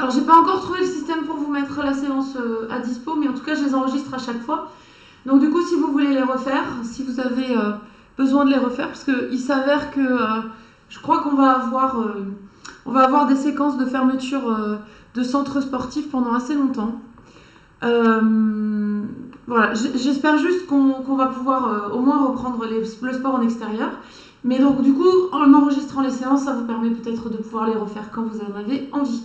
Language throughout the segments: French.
Alors, j'ai pas encore trouvé le système pour vous mettre la séance à dispo, mais en tout cas, je les enregistre à chaque fois. Donc, du coup, si vous voulez les refaire, si vous avez besoin de les refaire, parce qu'il s'avère que je crois qu'on va avoir des séquences de fermeture de centres sportifs pendant assez longtemps. Voilà, j'espère juste qu'on va pouvoir au moins reprendre le sport en extérieur. Mais donc, du coup, en enregistrant les séances, ça vous permet peut-être de pouvoir les refaire quand vous en avez envie.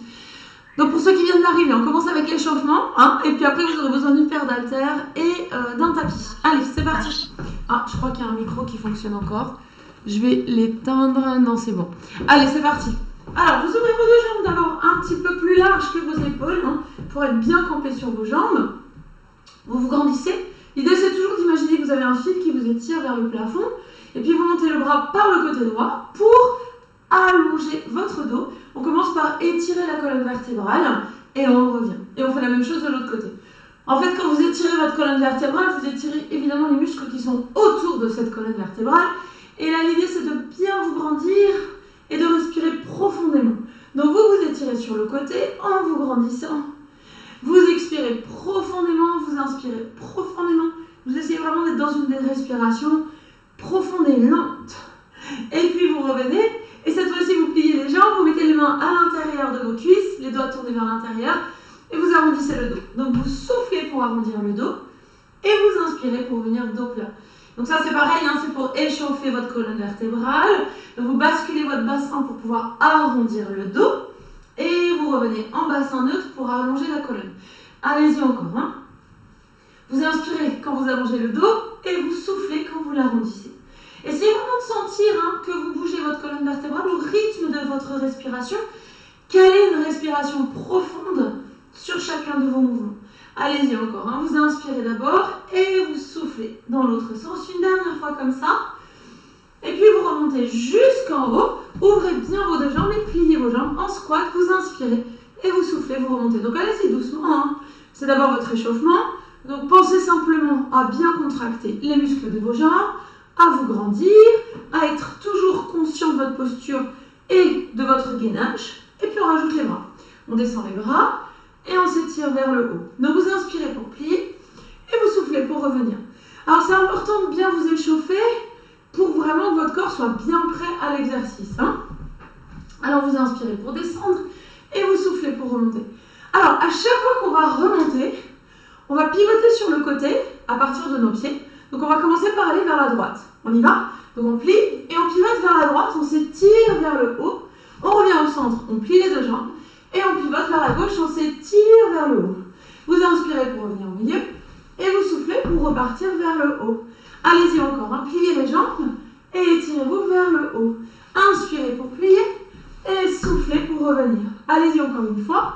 Donc pour ceux qui viennent d'arriver, on commence avec l'échauffement, hein, et puis après vous aurez besoin d'une paire d'haltères et d'un tapis. Allez, c'est parti. Ah, je crois qu'il y a un micro qui fonctionne encore. Je vais l'éteindre. Non, c'est bon. Allez, c'est parti. Alors, vous ouvrez vos deux jambes d'abord un petit peu plus larges que vos épaules, hein, pour être bien campé sur vos jambes. Vous vous grandissez. L'idée, c'est toujours d'imaginer que vous avez un fil qui vous étire vers le plafond, et puis vous montez le bras par le côté droit pour allonger votre dos. On commence par étirer la colonne vertébrale et on revient. Et on fait la même chose de l'autre côté. En fait, quand vous étirez votre colonne vertébrale, vous étirez évidemment les muscles qui sont autour de cette colonne vertébrale. Et là, l'idée, c'est de bien vous grandir et de respirer profondément. Donc, vous étirez sur le côté en vous grandissant. Vous expirez profondément, vous inspirez profondément. Vous essayez vraiment d'être dans une respiration profonde et lente. Et puis, vous revenez. Et cette fois-ci, vous pliez les jambes, vous mettez les mains à l'intérieur de vos cuisses, les doigts tournés vers l'intérieur, et vous arrondissez le dos. Donc vous soufflez pour arrondir le dos, et vous inspirez pour venir dos plat. Donc ça c'est pareil, hein, c'est pour échauffer votre colonne vertébrale. Donc vous basculez votre bassin pour pouvoir arrondir le dos, et vous revenez en bassin neutre pour allonger la colonne. Allez-y encore. Hein. Vous inspirez quand vous allongez le dos, et vous soufflez quand vous l'arrondissez. Essayez vraiment de sentir que vous bougez votre colonne vertébrale au rythme de votre respiration. Quelle est une respiration profonde sur chacun de vos mouvements? Allez-y encore. Hein. Vous inspirez d'abord et vous soufflez dans l'autre sens. Une dernière fois comme ça. Et puis vous remontez jusqu'en haut. Ouvrez bien vos deux jambes et pliez vos jambes en squat. Vous inspirez et vous soufflez, vous remontez. Donc allez-y doucement. Hein. C'est d'abord votre échauffement. Donc pensez simplement à bien contracter les muscles de vos jambes, à vous grandir, à être toujours conscient de votre posture et de votre gainage. Et puis on rajoute les bras. On descend les bras et on s'étire vers le haut. Donc vous inspirez pour plier et vous soufflez pour revenir. Alors c'est important de bien vous échauffer pour vraiment que votre corps soit bien prêt à l'exercice. Hein. Alors vous inspirez pour descendre et vous soufflez pour remonter. Alors à chaque fois qu'on va remonter, on va pivoter sur le côté à partir de nos pieds. Donc on va commencer par aller vers la droite. On y va. Donc on plie et on pivote vers la droite, on s'étire vers le haut. On revient au centre, on plie les deux jambes. Et on pivote vers la gauche, on s'étire vers le haut. Vous inspirez pour revenir au milieu. Et vous soufflez pour repartir vers le haut. Allez-y encore, hein. Pliez les jambes et étirez-vous vers le haut. Inspirez pour plier et soufflez pour revenir. Allez-y encore une fois.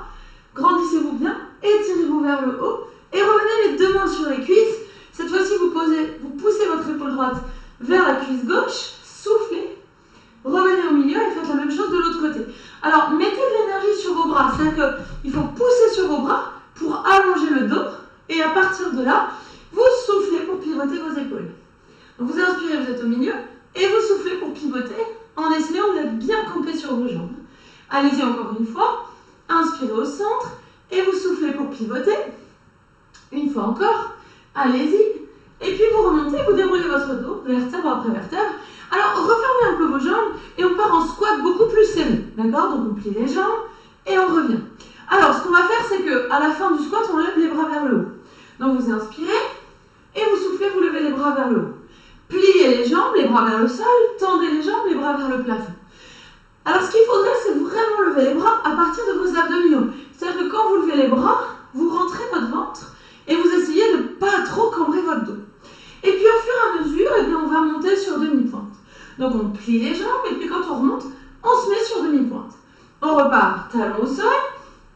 Grandissez-vous bien, étirez-vous vers le haut et revenez les deux mains sur les cuisses. Cette fois-ci, vous poussez votre épaule droite vers la cuisse gauche, soufflez, revenez au milieu et faites la même chose de l'autre côté. Alors, mettez de l'énergie sur vos bras, c'est-à-dire qu'il faut pousser sur vos bras pour allonger le dos et à partir de là, vous soufflez pour pivoter vos épaules. Donc, vous inspirez, vous êtes au milieu et vous soufflez pour pivoter en essayant d'être bien campé sur vos jambes. Allez-y encore une fois, inspirez au centre et vous soufflez pour pivoter. Une fois encore. Allez-y. Et puis vous remontez, vous déroulez votre dos, vertèbre après vertèbre. Alors refermez un peu vos jambes et on part en squat beaucoup plus serré. D'accord? Donc on plie les jambes et on revient. Alors ce qu'on va faire, c'est qu'à la fin du squat, on lève les bras vers le haut. Donc vous inspirez et vous soufflez, vous levez les bras vers le haut. Pliez les jambes, les bras vers le sol, tendez les jambes, les bras vers le plafond. Alors ce qu'il faudrait, c'est vraiment lever les bras à partir de vos abdominaux. C'est-à-dire que quand vous levez les bras, vous rentrez votre ventre et vous essayez de ne pas trop cambrer votre dos. Et puis au fur et à mesure, on va monter sur demi-pointe. Donc on plie les jambes et puis quand on remonte, on se met sur demi-pointe. On repart talon au sol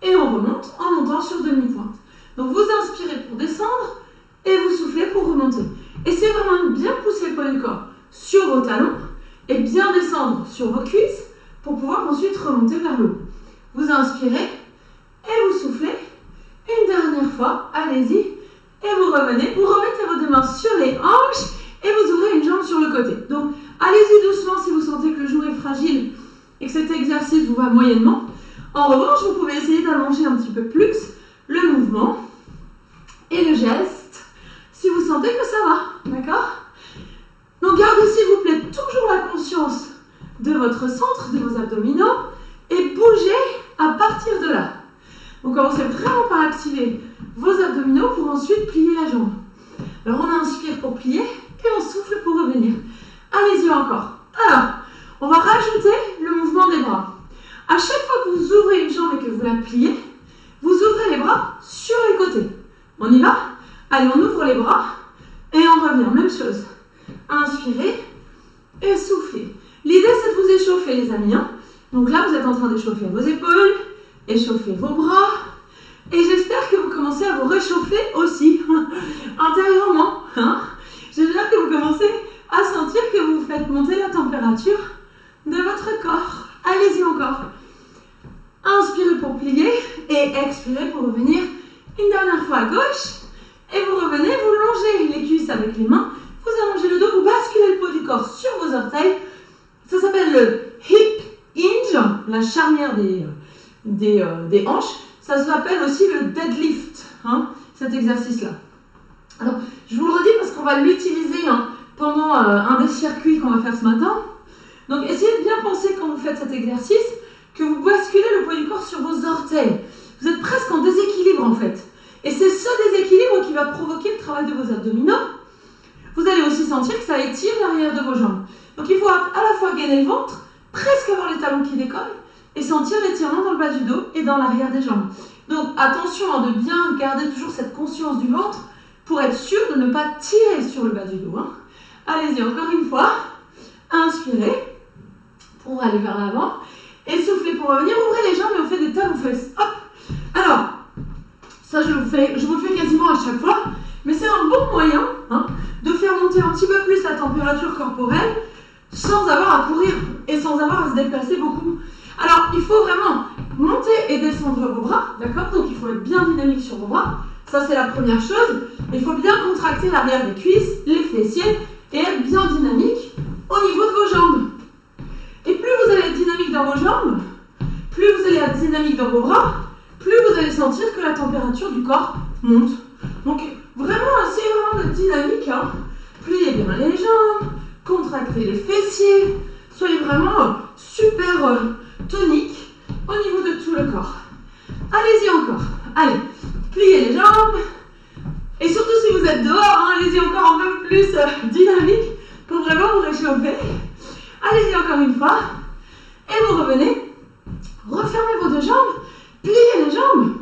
et on remonte en montant sur demi-pointe. Donc vous inspirez pour descendre et vous soufflez pour remonter. Essayez vraiment de bien pousser le poids du corps sur vos talons et bien descendre sur vos cuisses pour pouvoir ensuite remonter vers le haut. Vous inspirez et vous soufflez. Une dernière fois, allez-y, et vous revenez, vous remettez vos deux mains sur les hanches et vous ouvrez une jambe sur le côté. Donc, allez-y doucement si vous sentez que le genou est fragile et que cet exercice vous va moyennement. En revanche, vous pouvez essayer d'allonger un petit peu plus le mouvement et le geste si vous sentez que ça va, d'accord? Donc gardez s'il vous plaît toujours la conscience de votre centre, de vos abdominaux et bougez à partir de là. Donc commencez vraiment par activer vos abdominaux pour ensuite plier la jambe. Alors on inspire pour plier et on souffle pour revenir. Allez-y encore. Alors, on va rajouter le mouvement des bras. À chaque fois que vous ouvrez une jambe et que vous la pliez, vous ouvrez les bras sur les côtés. On y va? Allez, on ouvre les bras et on revient. Même chose. Inspirez et soufflez. L'idée, c'est de vous échauffer, les amis. Donc là, vous êtes en train d'échauffer vos épaules, échauffer vos bras. Et j'espère que vous commencez à vous réchauffer aussi, intérieurement. J'espère que vous commencez à sentir que vous faites monter la température de votre corps. Allez-y encore. Inspirez pour plier et expirez pour revenir une dernière fois à gauche. Et vous revenez, vous longez les cuisses avec les mains, vous allongez le dos, vous basculez le poids du corps sur vos orteils. Ça s'appelle le hip hinge, la charnière des hanches. Ça s'appelle aussi le deadlift, cet exercice-là. Alors, je vous le redis parce qu'on va l'utiliser pendant un des circuits qu'on va faire ce matin. Donc, essayez de bien penser quand vous faites cet exercice que vous basculez le poids du corps sur vos orteils. Vous êtes presque en déséquilibre en fait. Et c'est ce déséquilibre qui va provoquer le travail de vos abdominaux. Vous allez aussi sentir que ça étire l'arrière de vos jambes. Donc, il faut à la fois gainer le ventre, presque avoir les talons qui décollent, et sentir l'étirement dans le bas du dos et dans l'arrière des jambes. Donc attention de bien garder toujours cette conscience du ventre pour être sûr de ne pas tirer sur le bas du dos. Allez-y, encore une fois. Inspirez pour aller vers l'avant. Et soufflez pour revenir. Ouvrez les jambes et on fait des talons fesses. Hop. Alors, ça je vous le fais quasiment à chaque fois. Mais c'est un bon moyen de faire monter un petit peu plus la température corporelle sans avoir à courir et sans avoir à se déplacer beaucoup. Alors, il faut vraiment monter et descendre vos bras, d'accord? Donc, il faut être bien dynamique sur vos bras. Ça, c'est la première chose. Il faut bien contracter l'arrière des cuisses, les fessiers, et être bien dynamique au niveau de vos jambes. Et plus vous allez être dynamique dans vos jambes, plus vous allez être dynamique dans vos bras, plus vous allez sentir que la température du corps monte. Donc, vraiment, essayez vraiment d'être dynamique. Pliez bien les jambes, contractez les fessiers, soyez vraiment super tonique au niveau de tout le corps. Allez-y encore. Allez, pliez les jambes. Et surtout si vous êtes dehors, allez-y encore un peu plus dynamique pour vraiment vous réchauffer. Allez-y encore une fois. Et vous revenez. Refermez vos deux jambes. Pliez les jambes.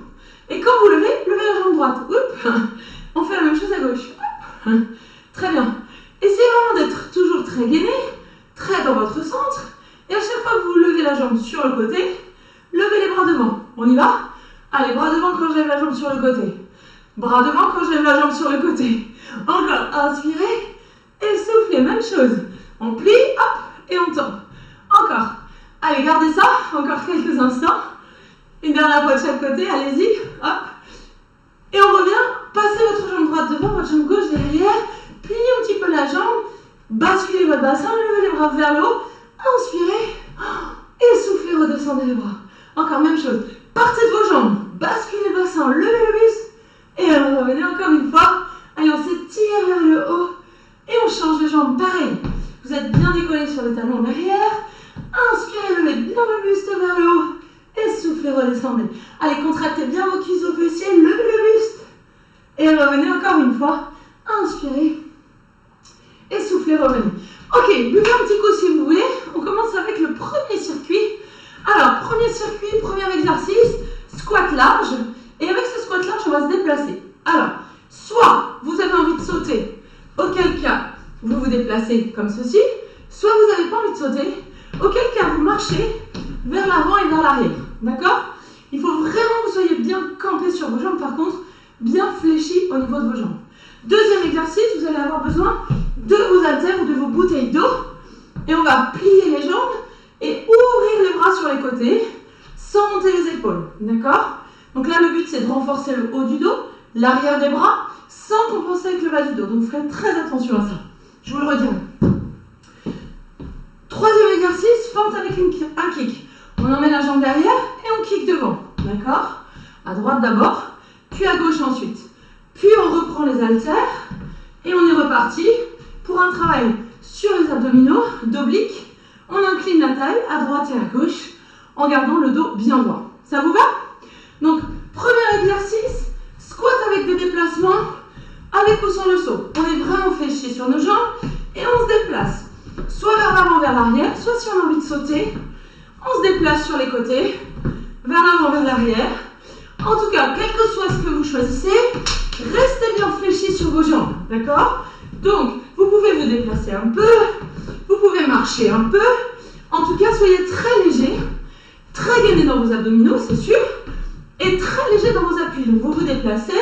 Et quand vous levez la jambe droite. Oups. On fait la même chose à gauche. Oups. Très bien. Essayez vraiment d'être toujours très gainé, très dans votre centre. Et à chaque fois que vous levez la jambe sur le côté, levez les bras devant. On y va? Allez, bras devant quand je lève la jambe sur le côté. Bras devant quand je lève la jambe sur le côté. Encore, inspirez et soufflez, même chose. On plie, hop, et on tombe. Encore. Allez, gardez ça, encore quelques instants. Une dernière fois de chaque côté, allez-y, hop. Et on revient, passez votre jambe droite devant, votre jambe gauche derrière, pliez un petit peu la jambe, basculez votre bassin, levez les bras vers le haut, inspirez, et soufflez, redescendez les bras. Encore même chose, partez de vos jambes, basculez le bassin, levez le buste, et revenez encore une fois. Allez, on s'étire vers le haut, et on change de jambe, pareil. Vous êtes bien décollé sur les talons derrière, inspirez, levez bien le buste vers le haut, et soufflez, redescendez. Allez, contractez bien vos cuisses aux fessiers, levez le buste, et revenez encore une fois, inspirez, et soufflez, revenez. Ok, buvez un petit coup si vous voulez. On commence avec le premier circuit. Alors, premier circuit, premier exercice, squat large. Et avec ce squat large, on va se déplacer. Alors, soit vous avez envie de sauter, auquel cas vous vous déplacez comme ceci, soit vous n'avez pas envie de sauter, auquel cas vous marchez vers l'avant et vers l'arrière. D'accord? Il faut vraiment que vous soyez bien campé sur vos jambes, par contre, bien fléchi au niveau de vos jambes. Deuxième exercice, vous allez avoir besoin de vos haltères ou de vos bouteilles d'eau. Et on va plier les jambes et ouvrir les bras sur les côtés sans monter les épaules. D'accord? Donc là, le but, c'est de renforcer le haut du dos, l'arrière des bras, sans compenser avec le bas du dos. Donc, faites très attention à ça. Je vous le redirai. Troisième exercice, fente avec un kick. On On emmène la jambe derrière et on kick devant. D'accord? À droite d'abord, puis à gauche ensuite. Puis on reprend les haltères et on est reparti pour un travail sur les abdominaux, d'obliques. On incline la taille à droite et à gauche en gardant le dos bien droit. Ça vous va? Donc, premier exercice, squat avec des déplacements, avec ou sans le saut. On est vraiment fléchi sur nos jambes et on se déplace. Soit vers l'avant, vers l'arrière, soit si on a envie de sauter, on se déplace sur les côtés, vers l'avant, vers l'arrière. En tout cas, quel que soit ce que vous choisissez, restez bien fléchis sur vos jambes, d'accord? Donc, vous pouvez vous déplacer un peu, vous pouvez marcher un peu. En tout cas, soyez très léger, très gainé dans vos abdominaux, c'est sûr, et très léger dans vos appuis. Donc, vous vous déplacez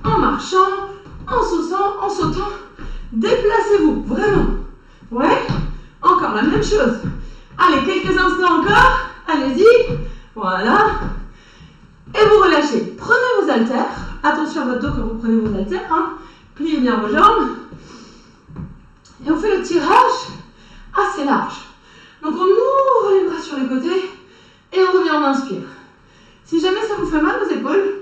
en marchant, en sautant. Déplacez-vous, vraiment. Ouais? Encore la même chose. Allez, quelques instants encore. Allez-y. Voilà. Et vous relâchez. Prenez vos haltères. Attention à votre dos quand vous prenez vos haltères. Hein. Pliez bien vos jambes. Et on fait le tirage assez large. Donc on ouvre les bras sur les côtés et on revient, on inspire. Si jamais ça vous fait mal aux épaules,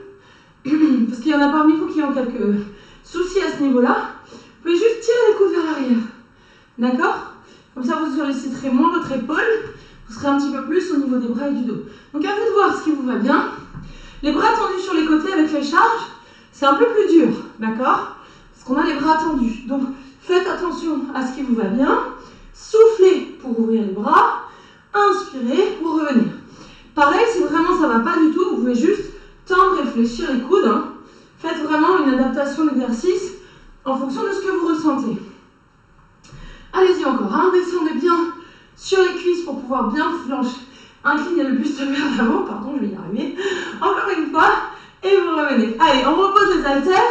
parce qu'il y en a parmi vous qui ont quelques soucis à ce niveau-là, vous pouvez juste tirer les coudes vers l'arrière. D'accord? Comme ça, vous solliciterez moins votre épaule, vous serez un petit peu plus au niveau des bras et du dos. Donc à vous de voir ce qui vous va bien. Les bras tendus sur les côtés avec les charges, c'est un peu plus dur, d'accord? Parce qu'on a les bras tendus. Donc faites attention à ce qui vous va bien. Soufflez pour ouvrir les bras. Inspirez pour revenir. Pareil, si vraiment ça ne va pas du tout, vous pouvez juste tendre et fléchir les coudes. Hein. Faites vraiment une adaptation d'exercice en fonction de ce que vous ressentez. Allez-y encore, hein. Descendez bien sur les cuisses pour pouvoir bien flancher. Inclinez le buste vers l'avant, pardon, je vais y arriver. Encore une fois, et vous revenez. Allez, on repose les haltères.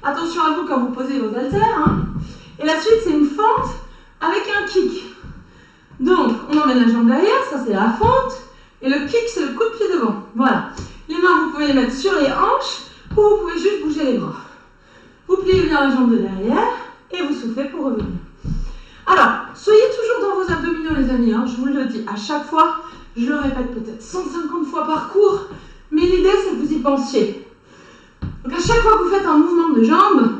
Attention à vous quand vous posez vos haltères. Hein. Et la suite, c'est une fente avec un kick. Donc, on emmène la jambe derrière, ça c'est la fente. Et le kick, c'est le coup de pied devant. Voilà. Les mains, vous pouvez les mettre sur les hanches ou vous pouvez juste bouger les bras. Vous pliez bien la jambe de derrière et vous soufflez pour revenir. Alors, soyez toujours dans vos abdominaux, les amis. Hein, je vous le dis à chaque fois. Je le répète peut-être 150 fois par cours. Mais l'idée, c'est que vous y pensiez. Donc, à chaque fois que vous faites un mouvement de jambes,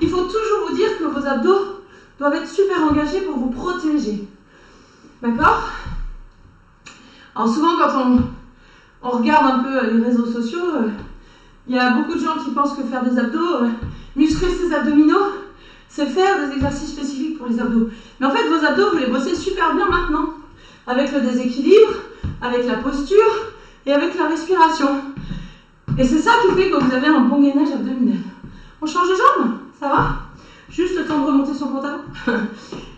il faut toujours vous dire que vos abdos doivent être super engagés pour vous protéger. D'accord? Alors souvent quand on regarde un peu les réseaux sociaux, il y a beaucoup de gens qui pensent que faire des abdos, muscler ses abdominaux, c'est faire des exercices spécifiques pour les abdos. Mais en fait, vos abdos, vous les bossez super bien maintenant, avec le déséquilibre, avec la posture et avec la respiration. Et c'est ça qui fait que vous avez un bon gainage abdominal. On change de jambe? Ça va? Juste le temps de remonter son pantalon.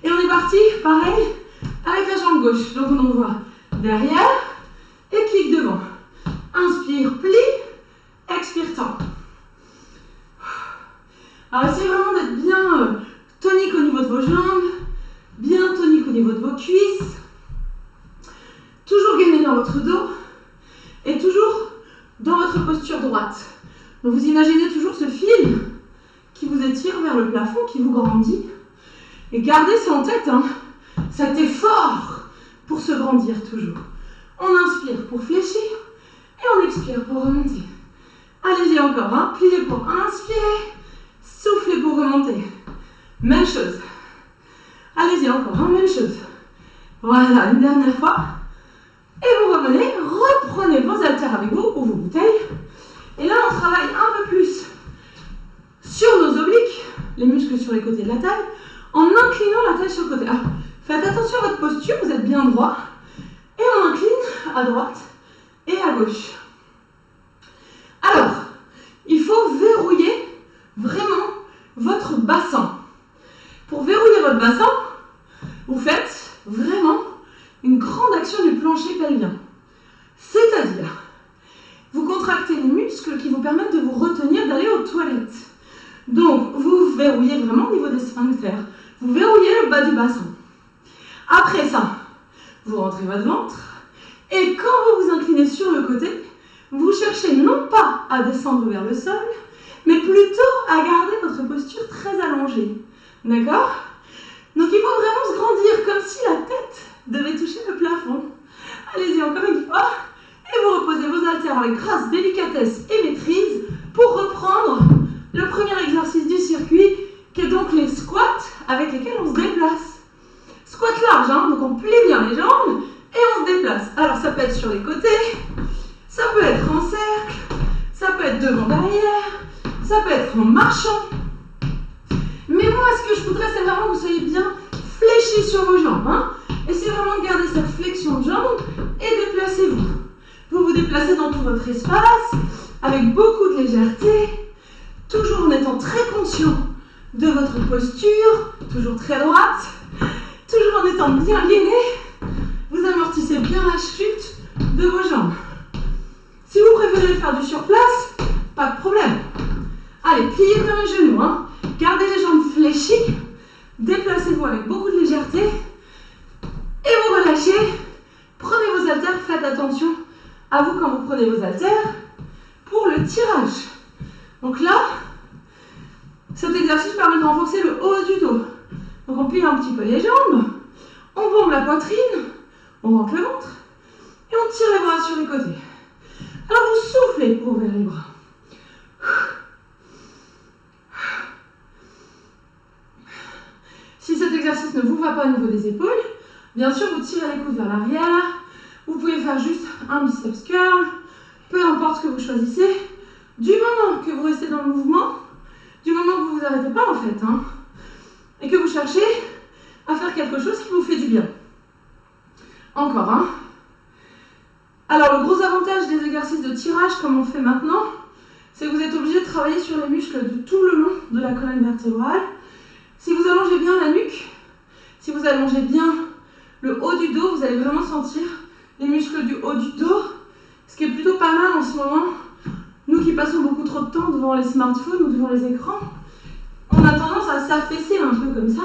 Et on est parti, pareil, avec la jambe gauche. Donc on envoie derrière et kick devant. Inspire, plie, expire, tend. Alors essayez vraiment d'être bien tonique au niveau de vos jambes, bien tonique au niveau de vos cuisses. Toujours gainé dans votre dos et toujours dans votre posture droite. Donc vous imaginez toujours ce fil qui vous étire vers le plafond, qui vous grandit. Et gardez ça en tête, hein, cet effort pour se grandir toujours. On inspire pour fléchir et on expire pour remonter. Allez-y encore, hein, pliez pour inspirer, soufflez pour remonter. Même chose. Allez-y encore, hein, même chose. Voilà, une dernière fois. Et vous revenez, reprenez vos haltères avec vous ou vos bouteilles. Et là, on travaille un peu plus sur nos obliques, les muscles sur les côtés de la taille, en inclinant la taille sur le côté. Alors, faites attention à votre posture, vous êtes bien droit. Et on incline à droite et à gauche. Alors, il faut verrouiller vraiment votre bassin. Pour verrouiller votre bassin, vous faites vraiment une grande action du plancher pelvien. C'est-à-dire, vous contractez les muscles qui vous permettent de vous retenir d'aller aux toilettes. Donc, vous verrouillez vraiment au niveau des sphincters. Vous verrouillez le bas du bassin. Après ça, vous rentrez votre ventre. Et quand vous vous inclinez sur le côté, vous cherchez non pas à descendre vers le sol, mais plutôt à garder votre posture très allongée. D'accord? Donc, il faut vraiment se grandir comme si la tête devait toucher le plafond. Allez-y encore une fois. Et vous reposez vos haltères avec grâce, délicatesse et maîtrise pour reprendre le premier exercice du circuit qui est donc les squats avec lesquels on se déplace. Squat large, hein, donc on plie bien les jambes et on se déplace. Alors ça peut être sur les côtés, ça peut être en cercle, ça peut être devant derrière, ça peut être en marchant. Mais moi ce que je voudrais c'est vraiment que vous soyez bien fléchis sur vos jambes. Hein. Essayez vraiment de garder cette flexion de jambes et déplacez-vous. Vous vous déplacez dans tout votre espace avec beaucoup de légèreté, toujours en étant très conscient de votre posture, toujours très droite, toujours en étant bien gainé. Vous amortissez bien la chute de vos jambes. Si vous préférez faire du surplace, pas de problème. Allez, pliez bien les genoux, hein. Gardez les jambes fléchies, déplacez-vous avec beaucoup de légèreté et vous relâchez. Prenez vos haltères, faites attention à vous quand vous prenez vos haltères pour le tirage. Donc là, cet exercice permet de renforcer le haut du dos. Donc on plie un petit peu les jambes, on bombe la poitrine, on rentre le ventre et on tire les bras sur les côtés. Alors vous soufflez pour ouvrir les bras. Si cet exercice ne vous va pas au niveau des épaules, bien sûr vous tirez les coudes vers l'arrière. Vous pouvez faire juste un biceps curl, peu importe ce que vous choisissez. Du moment que vous restez dans le mouvement, du moment que vous ne vous arrêtez pas en fait, hein, et que vous cherchez à faire quelque chose qui vous fait du bien. Encore, hein. Alors le gros avantage des exercices de tirage comme on fait maintenant, c'est que vous êtes obligé de travailler sur les muscles de tout le long de la colonne vertébrale. Si vous allongez bien la nuque, si vous allongez bien le haut du dos, vous allez vraiment sentir les muscles du haut du dos, ce qui est plutôt pas mal en ce moment. Nous qui passons beaucoup trop de temps devant les smartphones ou devant les écrans, on a tendance à s'affaisser un peu comme ça.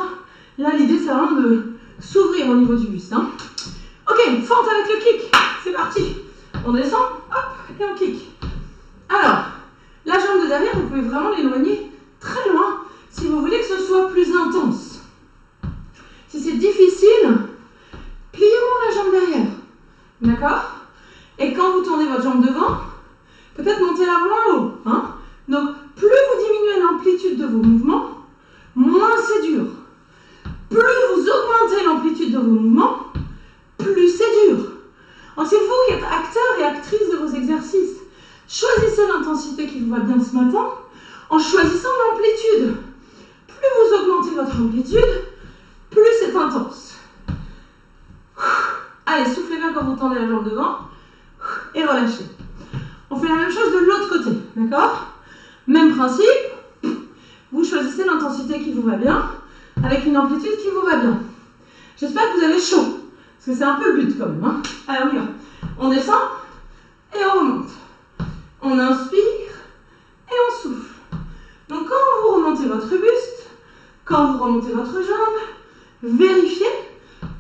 Là, l'idée, c'est vraiment de s'ouvrir au niveau du buste. Hein. Ok, fente avec le kick. C'est parti. On descend, hop, et on kick. Alors, la jambe de derrière, vous pouvez vraiment l'éloigner très loin si vous voulez que ce soit plus intense. Si c'est difficile, pliez-moi la jambe derrière. D'accord? Et quand vous tournez votre jambe devant, peut-être montez-la moins haut. Hein? Donc, plus vous diminuez l'amplitude de vos mouvements, moins c'est dur. Plus vous augmentez l'amplitude de vos mouvements, plus c'est dur. Alors, c'est vous qui êtes acteur et actrice de vos exercices. Choisissez l'intensité qui vous va bien ce matin en choisissant l'amplitude. Plus vous augmentez votre amplitude, plus c'est intense. Allez, soufflez bien quand vous tendez la jambe devant et relâchez. On fait la même chose de l'autre côté, d'accord? Même principe, vous choisissez l'intensité qui vous va bien, avec une amplitude qui vous va bien. J'espère que vous avez chaud, parce que c'est un peu le but quand même. Hein. Allez, on y va. On descend et on remonte. On inspire et on souffle. Donc quand vous remontez votre buste, quand vous remontez votre jambe, vérifiez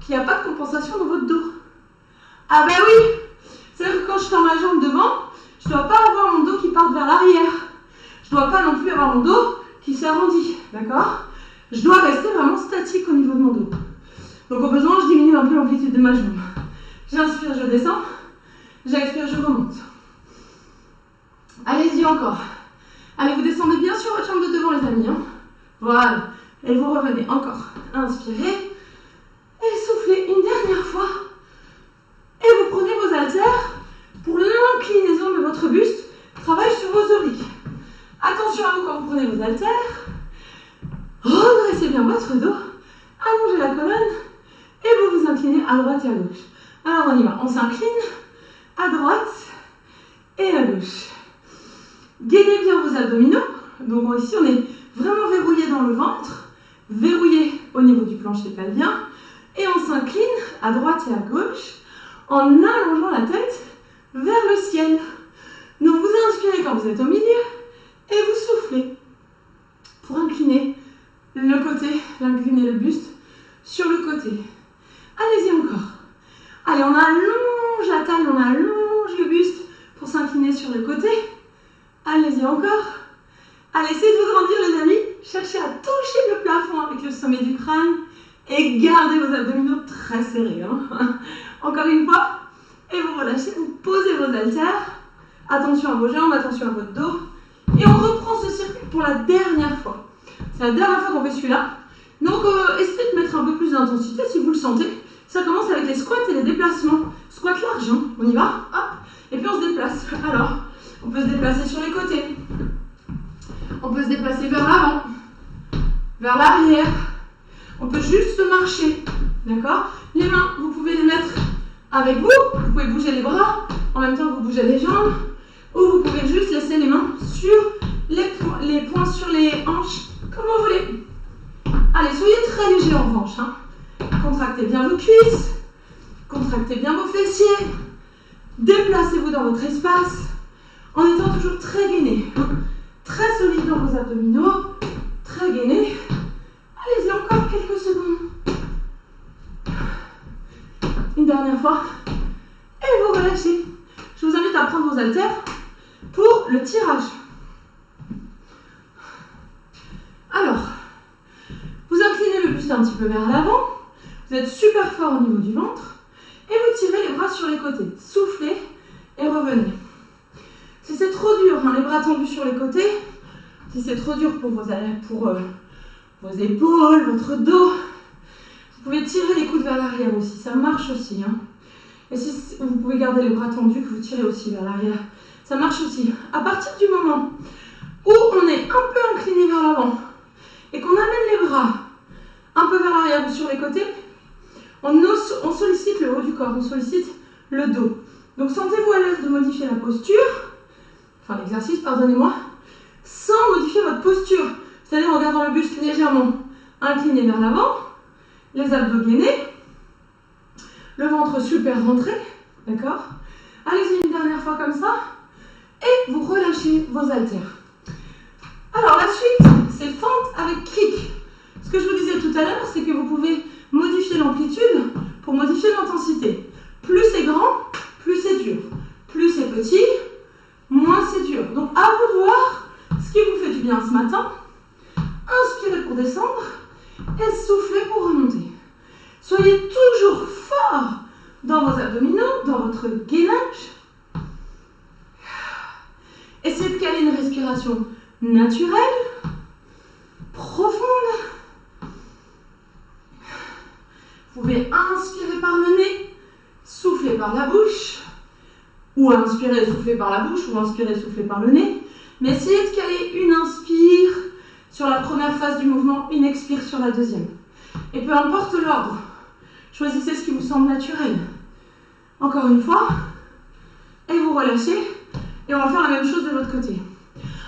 qu'il n'y a pas de compensation dans votre dos. Ah ben oui, c'est-à-dire que quand je tends ma jambe devant, je ne dois pas avoir mon dos qui parte vers l'arrière. Je ne dois pas non plus avoir mon dos qui s'arrondit, d'accord? Je dois rester vraiment statique au niveau de mon dos. Donc au besoin, je diminue un peu l'amplitude de ma jambe. J'inspire, je descends. J'expire, je remonte. Allez-y encore. Allez, vous descendez bien sur votre jambe de devant, les amis. Hein. Voilà. Et vous revenez encore. Inspirez. Et soufflez une dernière fois. Et vous prenez vos haltères pour l'inclinaison de votre buste. Travaille sur vos obliques. Attention à vous quand vous prenez vos haltères. Redressez bien votre dos. Allongez la colonne. Et vous vous inclinez à droite et à gauche. Alors on y va. On s'incline à droite et à gauche. Gainez bien vos abdominaux. Donc ici on est vraiment verrouillé dans le ventre. Verrouillé au niveau du plancher pelvien. Et on s'incline à droite et à gauche en allongeant la tête vers le ciel. Donc vous inspirez quand vous êtes au milieu et vous soufflez pour incliner le côté, incliner le buste sur le côté. Allez-y encore. Allez, on allonge la taille, on allonge le buste pour s'incliner sur le côté. Allez-y encore. Allez, essayez de vous grandir les amis. Cherchez à toucher le plafond avec le sommet du crâne et gardez vos abdominaux très serrés. Hein. Encore une fois, Et vous relâchez, vous posez vos haltères. Attention à vos jambes, attention à votre dos. Et on reprend ce circuit pour la dernière fois. C'est la dernière fois qu'on fait celui-là. Donc essayez de mettre un peu plus d'intensité si vous le sentez. Ça commence avec les squats et les déplacements. Squat large, hein. On y va, hop. Et puis on se déplace. Alors, on peut se déplacer sur les côtés. On peut se déplacer vers l'avant, vers l'arrière. On peut juste marcher, d'accord? Les mains, vous pouvez les mettre avec vous. Vous pouvez bouger les bras en même temps que vous bougez les jambes. Ou vous pouvez juste laisser les mains sur les poings sur les hanches, comme vous voulez. Allez, soyez très léger en revanche, hein. Contractez bien vos cuisses, contractez bien vos fessiers. Déplacez-vous dans votre espace en étant toujours très gainé. Très solide dans vos abdominaux, très gainé. Allez-y, encore quelques secondes. Une dernière fois. Et vous relâchez. Je vous invite à prendre vos haltères pour le tirage. Alors, vous inclinez le buste un petit peu vers l'avant. Vous êtes super fort au niveau du ventre. Et vous tirez les bras sur les côtés. Soufflez et revenez. Si c'est trop dur, hein, les bras tendus sur les côtés, si c'est trop dur pour vos épaules, votre dos, vous pouvez tirer les coudes vers l'arrière aussi, ça marche aussi. Hein. Et si vous pouvez garder les bras tendus, que vous tirez aussi vers l'arrière, ça marche aussi. À partir du moment où on est un peu incliné vers l'avant et qu'on amène les bras un peu vers l'arrière ou sur les côtés, on sollicite le haut du corps, on sollicite le dos. Donc sentez-vous à l'aise de modifier la posture, enfin l'exercice, pardonnez-moi, sans modifier votre posture. C'est-à-dire en gardant le buste légèrement incliné vers l'avant, les abdos gainés, le ventre super rentré, d'accord? Allez-y une dernière fois comme ça, et vous relâchez vos haltères. Alors la suite, c'est fente avec kick. Ce que je vous disais tout à l'heure, c'est que vous pouvez modifier l'amplitude pour modifier l'intensité. Plus c'est grand, plus c'est dur. Plus c'est petit, moins c'est dur. Donc à vous de voir ce qui vous fait du bien ce matin. Inspirez pour descendre et soufflez pour remonter. Soyez toujours fort dans vos abdominaux, dans votre gainage. Essayez de caler une respiration naturelle, profonde. Vous pouvez inspirer par le nez, souffler par la bouche, ou inspirer et souffler par la bouche, ou inspirer et souffler par le nez. Mais essayez de caler une inspire sur la première phase du mouvement, une expire sur la deuxième. Et peu importe l'ordre, choisissez ce qui vous semble naturel. Encore une fois, et vous relâchez, et on va faire la même chose de l'autre côté.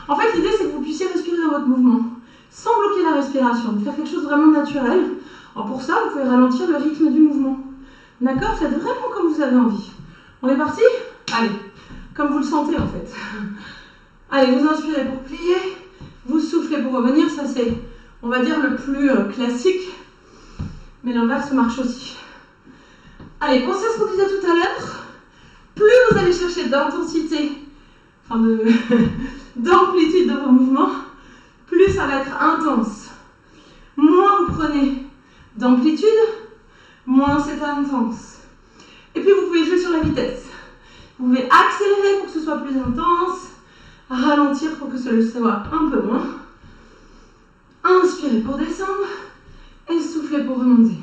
En fait, l'idée, c'est que vous puissiez respirer dans votre mouvement, sans bloquer la respiration, de faire quelque chose de vraiment naturel. Alors pour ça, vous pouvez ralentir le rythme du mouvement. D'accord? Faites vraiment comme vous avez envie. On est parti? Allez, comme vous le sentez en fait. Allez, vous inspirez pour plier, vous soufflez pour revenir, ça c'est, on va dire, le plus classique, mais l'inverse marche aussi. Allez, pensez à ce qu'on disait tout à l'heure, plus vous allez chercher d'intensité, enfin d'amplitude de vos mouvements, plus ça va être intense. Moins vous prenez d'amplitude, moins c'est intense. Et puis vous pouvez jouer sur la vitesse. Vous pouvez accélérer pour que ce soit plus intense, ralentir pour que ce soit un peu moins. Inspirez pour descendre et soufflez pour remonter.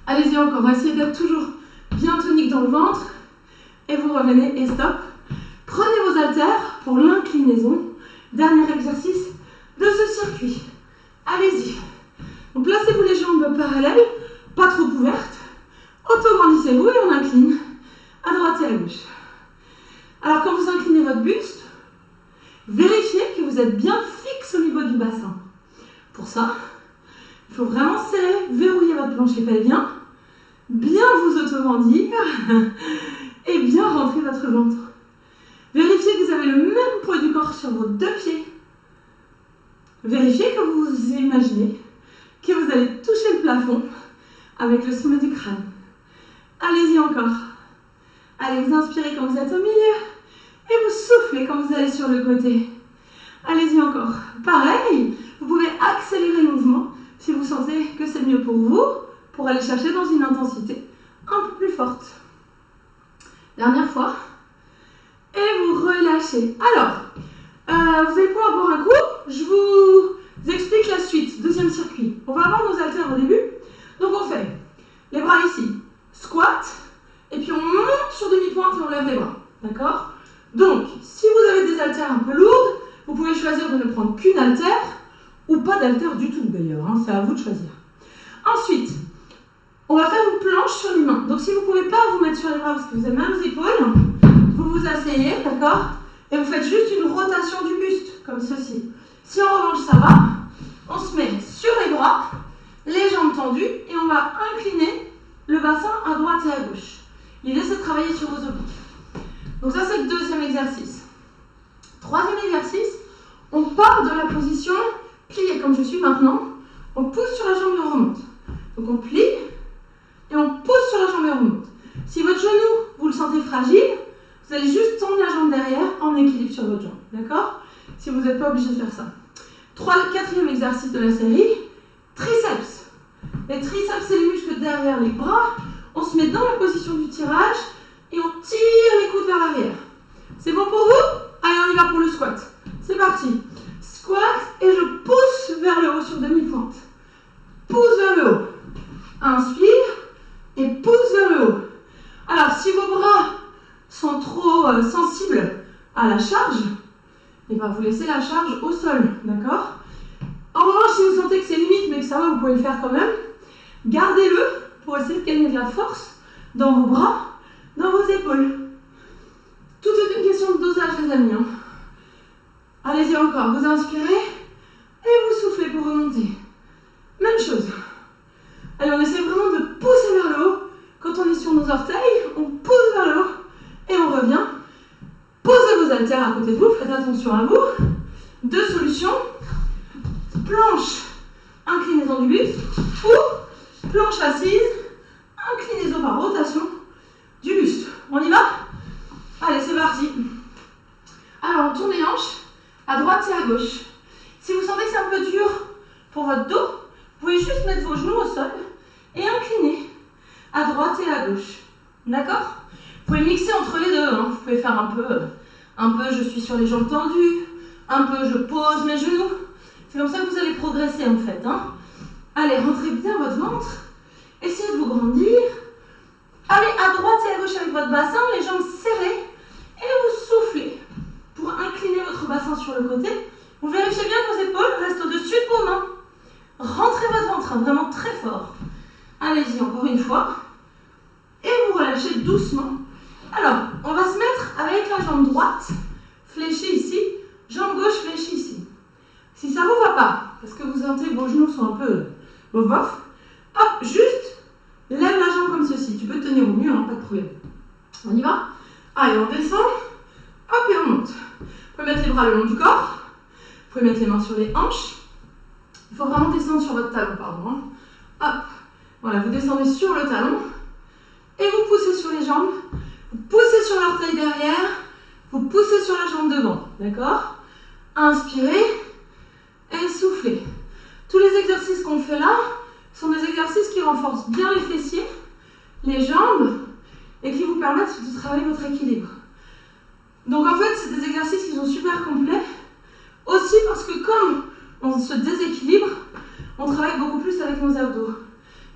Allez-y encore, on va essayer d'être toujours bien tonique dans le ventre. Et vous revenez et stop. Prenez vos haltères pour l'inclinaison. Dernier exercice de ce circuit. Allez-y. Donc placez-vous les jambes parallèles, pas trop ouvertes. Auto-grandissez-vous et on incline à droite et à gauche. Alors quand vous inclinez votre buste, vérifiez que vous êtes bien fixe au niveau du bassin. Pour ça, il faut vraiment serrer, verrouiller votre plancher pelvien, bien vous auto-grandir et bien rentrer votre ventre. Vérifiez que vous avez le même poids du corps sur vos deux pieds. Vérifiez que vous imaginez que vous allez toucher le plafond avec le sommet du crâne. Allez-y encore. Allez, vous inspirez quand vous êtes au milieu et vous soufflez quand vous allez sur le côté. Allez-y encore. Pareil, vous pouvez accélérer le mouvement si vous sentez que c'est mieux pour vous, pour aller chercher dans une intensité un peu plus forte. Dernière fois. Et vous relâchez. Alors, vous allez pouvoir boire un coup. Je vous explique la suite. Deuxième circuit. On va avoir nos haltères au début. Donc on fait les bras ici. Squat. Et puis on monte sur demi-pointe et on lève les bras. D'accord? Donc, si vous avez des haltères un peu lourdes, vous pouvez choisir de ne prendre qu'une haltère ou pas d'haltère du tout d'ailleurs. Hein, c'est à vous de choisir. Ensuite, on va faire une planche sur les mains. Donc si vous ne pouvez pas vous mettre sur les bras parce que vous avez mal aux épaules, vous vous asseyez, d'accord? Et vous faites juste une rotation du buste, comme ceci. Si en revanche ça va, on se met sur les bras, les jambes tendues, et on va incliner le bassin à droite et à gauche. L'idée c'est de travailler sur vos obliques. Donc ça c'est le deuxième exercice. Troisième exercice, on part de la position pliée comme je suis maintenant. On pousse sur la jambe et on remonte. Donc on plie et on pousse sur la jambe et on remonte. Si votre genou, vous le sentez fragile, vous allez juste tendre la jambe derrière en équilibre sur votre jambe. D'accord? Si vous n'êtes pas obligé de faire ça. Quatrième exercice de la série, triceps. Les triceps, c'est les muscles derrière les bras. On se met dans la position du tirage et on tire les coudes vers l'arrière. C'est bon pour vous? Allez, on y va pour le squat. C'est parti. Squat et je pousse vers le haut sur demi-pointe. Pousse vers le haut. Inspire et pousse vers le haut. Alors, si vos bras sont trop sensibles à la charge, et ben vous laissez la charge au sol, d'accord? En revanche, si vous sentez que c'est limite, mais que ça va, vous pouvez le faire quand même, gardez-le pour essayer de gagner de la force dans vos bras, dans vos épaules. Tout est une question de dosage, les amis. Hein. Allez-y encore, vous inspirez et vous soufflez pour remonter. Même chose. Allez, on essaie vraiment de pousser vers le haut. Quand on est sur nos orteils, on pousse vers le haut et on revient. Posez vos haltères à côté de vous, faites attention à vous. Deux solutions. Planche, inclinaison du buste, ou planche assise, inclinaison par rotation du buste. On y va? Allez, c'est parti. Alors, on tourne les hanches à droite et à gauche. Si vous sentez que c'est un peu dur pour votre dos, vous pouvez juste mettre vos genoux au sol et incliner à droite et à gauche. D'accord? Vous pouvez mixer entre les deux. Hein. Vous pouvez faire un peu je suis sur les jambes tendues, un peu je pose mes genoux. C'est comme ça que vous allez progresser en fait. Hein. Allez, rentrez bien votre ventre. Essayez de vous grandir. Allez à droite et à gauche avec votre bassin, les jambes serrées. Et vous soufflez pour incliner votre bassin sur le côté. Vous vérifiez bien que vos épaules restent au-dessus de vos mains. Rentrez votre ventre hein, vraiment très fort. Allez-y encore une fois. Et vous relâchez doucement. Alors, on va se mettre avec la jambe droite, fléchie ici, jambe gauche fléchie ici. Si ça ne vous va pas, parce que vous sentez que vos genoux sont un peu bof, hop, juste lève la jambe comme ceci. Tu peux tenir au mieux, hein, pas de problème. On y va? Allez, on descend, hop, et on monte. Vous pouvez mettre les bras le long du corps, vous pouvez mettre les mains sur les hanches. Il faut vraiment descendre sur votre talon, pardon. Hein. Hop, voilà, vous descendez sur le talon et vous poussez sur les jambes. Vous poussez sur l'orteil derrière, vous poussez sur la jambe devant, d'accord? Inspirez et soufflez. Tous les exercices qu'on fait là sont des exercices qui renforcent bien les fessiers, les jambes et qui vous permettent de travailler votre équilibre. Donc en fait, c'est des exercices qui sont super complets, aussi parce que comme on se déséquilibre, on travaille beaucoup plus avec nos abdos.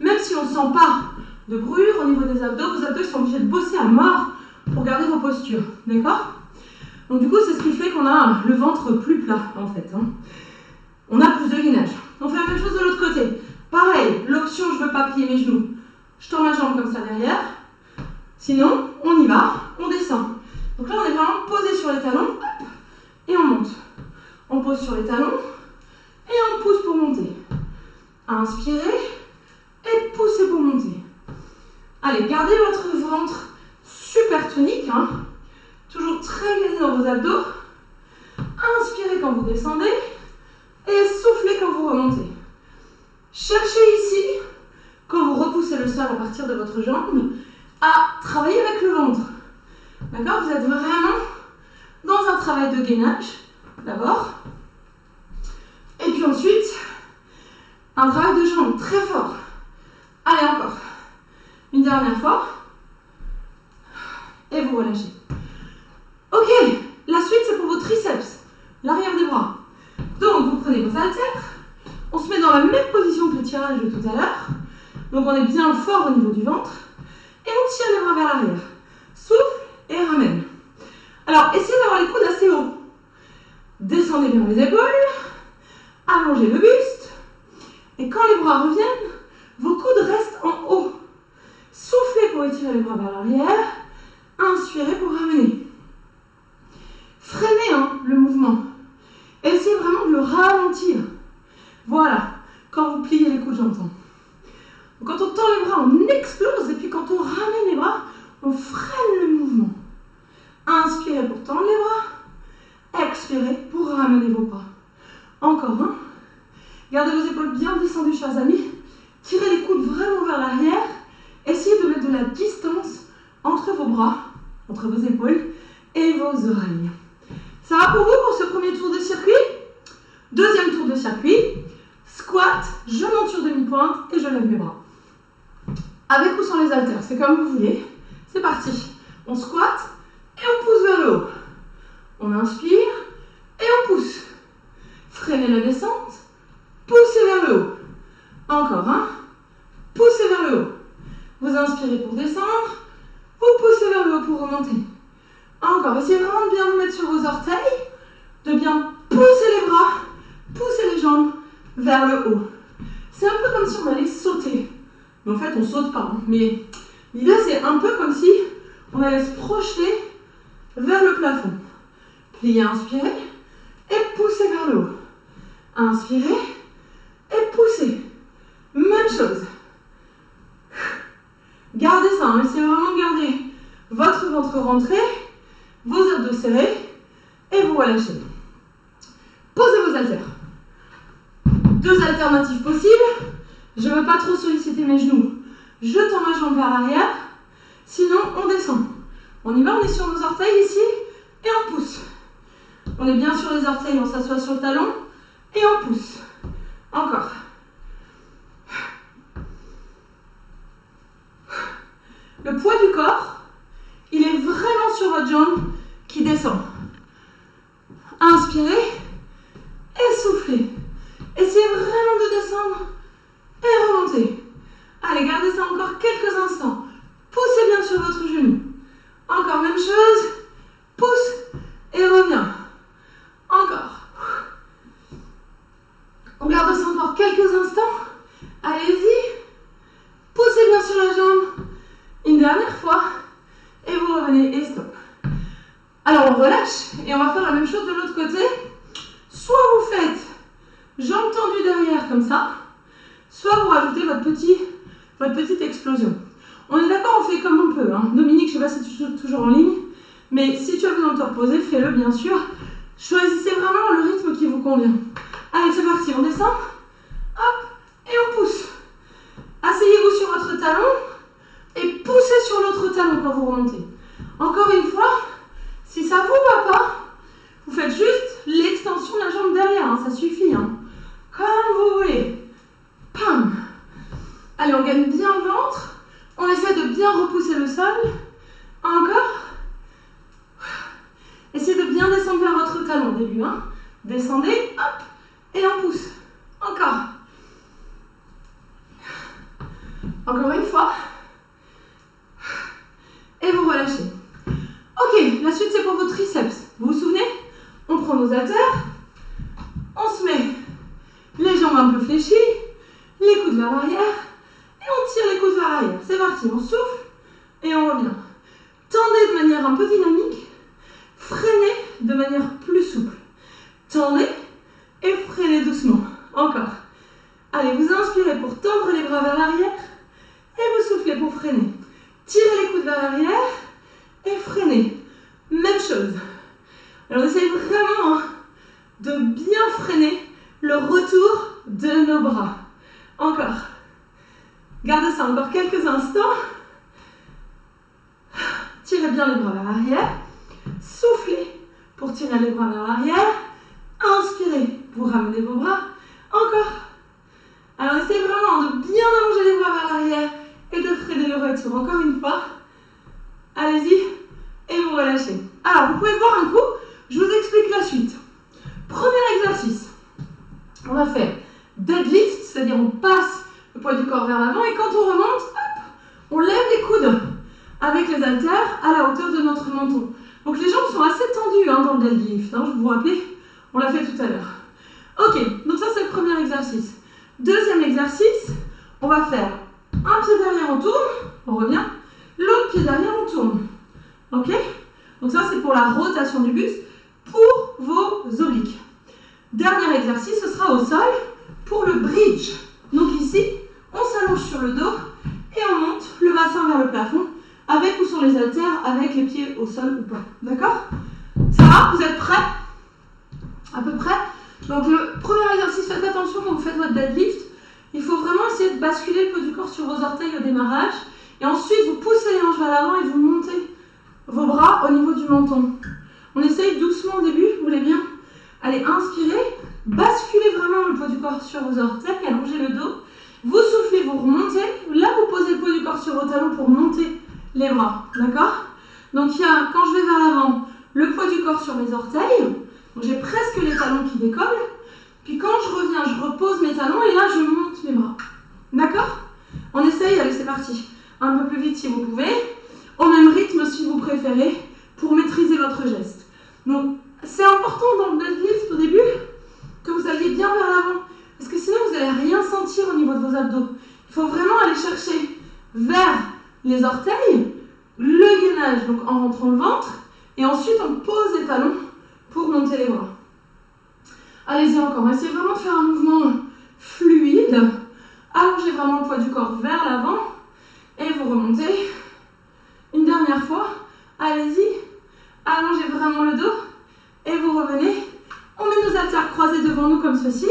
Même si on ne sent pas de brûlure au niveau des abdos, vos abdos sont obligés de bosser à mort pour garder vos postures, d'accord? Donc du coup, c'est ce qui fait qu'on a le ventre plus plat, en fait. Hein. On a plus de gainage. On fait la même chose de l'autre côté. Pareil, l'option, je ne veux pas plier mes genoux. Je tends ma jambe comme ça derrière. Sinon, on y va, on descend. Donc là, on est vraiment posé sur les talons, hop, et on monte. On pose sur les talons, et on pousse pour monter. Inspirez, et poussez pour monter. Allez, gardez votre ventre super tonique, hein. Toujours très gainé dans vos abdos. Inspirez quand vous descendez et soufflez quand vous remontez. Cherchez ici, quand vous repoussez le sol à partir de votre jambe, à travailler avec le ventre. D'accord? Vous êtes vraiment dans un travail de gainage, d'abord. Et puis ensuite, un travail de jambes très fort. Allez, encore. Une dernière fois. et vous relâchez. Ok, la suite c'est pour vos triceps, l'arrière des bras. Donc vous prenez vos haltères, on se met dans la même position que le tirage de tout à l'heure. Donc on est bien fort au niveau du ventre et on tire les bras vers l'arrière. Souffle et ramène. Alors essayez d'avoir les coudes assez hauts. Descendez vers les épaules, allongez le buste et quand les bras reviennent, vos coudes restent en haut. Soufflez pour étirer les bras vers l'arrière, inspirez pour ramener. Freinez le mouvement. Essayez vraiment de le ralentir. Voilà, quand vous pliez les coudes, j'entends. Quand on tend les bras, on explose et puis quand on ramène les bras, on freine le mouvement. Inspirez pour tendre les bras, expirez pour ramener vos bras. Encore un. Gardez vos épaules bien descendues, chers amis. Tirez les coudes vraiment vers l'arrière. Essayez de mettre de la distance entre vos bras, entre vos épaules et vos oreilles. Ça va pour vous pour ce premier tour de circuit? Deuxième tour de circuit. Squat, je monte sur demi-pointe et je lève mes bras. Avec ou sans les haltères, c'est comme vous voulez. C'est parti. On squatte et on pousse vers le haut. On inspire et on pousse. Freinez la descente. Poussez vers le haut. Encore un. Poussez vers le haut. Vous inspirez pour descendre. Vous poussez vers le haut pour remonter. Encore. Essayez vraiment de bien vous mettre sur vos orteils. De bien pousser les bras. Pousser les jambes vers le haut. C'est un peu comme si on allait sauter. Mais en fait, on ne saute pas. Mais l'idée, c'est un peu comme si on allait se projeter vers le plafond. Pliez, inspirez et poussez vers le haut. Inspirez et poussez. Même chose. Gardez ça. Essayez vraiment de garder votre ventre rentré, vos abdos serrés et vous relâchez. Posez vos haltères. Deux alternatives possibles. Je ne veux pas trop solliciter mes genoux. Je tends ma jambe vers l'arrière. Sinon, on descend. On y va, on est sur nos orteils ici et on pousse. On est bien sur les orteils, on s'assoit sur le talon et on pousse. Encore. Le poids du corps, il est vraiment sur votre jambe qui descend. Inspirez et soufflez. Essayez vraiment de descendre et remonter. Allez, gardez ça encore quelques instants. Poussez bien sur votre genou. Encore même chose. Pousse et reviens. Encore. On garde ça encore quelques instants. Allez-y. Poussez bien sur la jambe. Une dernière fois. Et vous revenez et stop. Alors on relâche et on va faire la même chose de l'autre côté. Soit vous faites jambes tendues derrière comme ça, soit vous rajoutez votre petite explosion. On est d'accord, on fait comme on peut. Dominique, je ne sais pas si tu es toujours en ligne, mais si tu as besoin de te reposer, fais-le bien sûr. Choisissez vraiment le rythme qui vous convient. Allez, c'est parti, on descend. Hop, et on pousse. Asseyez-vous sur votre talon et poussez sur l'autre talon quand vous remontez. Encore une fois, si ça ne vous va pas, vous faites juste l'extension de la jambe derrière, ça suffit. Comme vous voulez. Pam. Allez, on gagne bien le ventre. On essaie de bien repousser le sol. Encore. Essayez de bien descendre vers votre talon au début. Descendez, hop, et on pousse. Encore. Encore une fois. Et vous relâchez. Ok, la suite c'est pour vos triceps. Vous vous souvenez? On prend nos haltères. On se met les jambes un peu fléchies, les coudes vers l'arrière, et on tire les coudes vers l'arrière. C'est parti, on souffle et on revient. Tendez de manière un peu dynamique, freinez de manière plus souple. Tendez et freinez doucement. Encore. Allez, vous inspirez pour tendre les bras vers l'arrière et vous soufflez pour freiner. Tirez les coudes vers l'arrière et freinez. Même chose. Alors, on essaye vraiment de bien freiner le retour de nos bras. Encore. Gardez ça encore quelques instants. Tirez bien les bras vers l'arrière. Soufflez pour tirer les bras vers l'arrière. Inspirez pour ramener vos bras. Encore. Alors, essayez vraiment de bien allonger les bras vers l'arrière et de freiner le retour. Encore une fois. Allez-y. vous relâchez. Alors, vous pouvez boire un coup, je vous explique la suite. Premier exercice, on va faire deadlift, c'est-à-dire on passe le poids du corps vers l'avant et quand on remonte, hop, on lève les coudes avec les haltères à la hauteur de notre menton. Donc les jambes sont assez tendues dans le deadlift, je vous rappelle, on l'a fait tout à l'heure. Ok, donc ça c'est le premier exercice. Deuxième exercice, on va faire un pied derrière, on tourne, on revient, l'autre pied derrière, on tourne. Ok? Donc ça c'est pour la rotation du buste, pour vos obliques. Dernier exercice, ce sera au sol pour le bridge. Donc ici, on s'allonge sur le dos et on monte le bassin vers le plafond, avec ou sur les haltères, avec les pieds au sol ou pas. D'accord? Ça va? Vous êtes prêts? À peu près? Donc le premier exercice, faites attention quand vous faites votre deadlift. Il faut vraiment essayer de basculer le poids du corps sur vos orteils au démarrage. Et ensuite, vous poussez les hanches vers l'avant et vous montez vos bras au niveau du menton. On essaye doucement au début, vous voulez bien? Allez, inspirez, basculez vraiment le poids du corps sur vos orteils, allongez le dos. Vous soufflez, vous remontez. Là, vous posez le poids du corps sur vos talons pour monter les bras. D'accord? Donc, il y a, quand je vais vers l'avant, le poids du corps sur mes orteils. Donc, j'ai presque les talons qui décollent. Puis quand je reviens, je repose mes talons et là, je monte mes bras. D'accord? On essaye, allez, c'est parti. Un peu plus vite si vous pouvez. Au même rythme si vous préférez, pour maîtriser votre geste. Donc, c'est important dans le deadlift au début que vous alliez bien vers l'avant. Parce que sinon, vous n'allez rien sentir au niveau de vos abdos. Il faut vraiment aller chercher vers les orteils, le gainage, donc en rentrant le ventre. Et ensuite, on pose les talons pour monter les bras. Allez-y encore, essayez vraiment de faire un mouvement fluide. Allongez vraiment le poids du corps vers l'avant et vous remontez. Une dernière fois, allez-y, allongez vraiment le dos et vous revenez. On met nos haltères croisés devant nous comme ceci.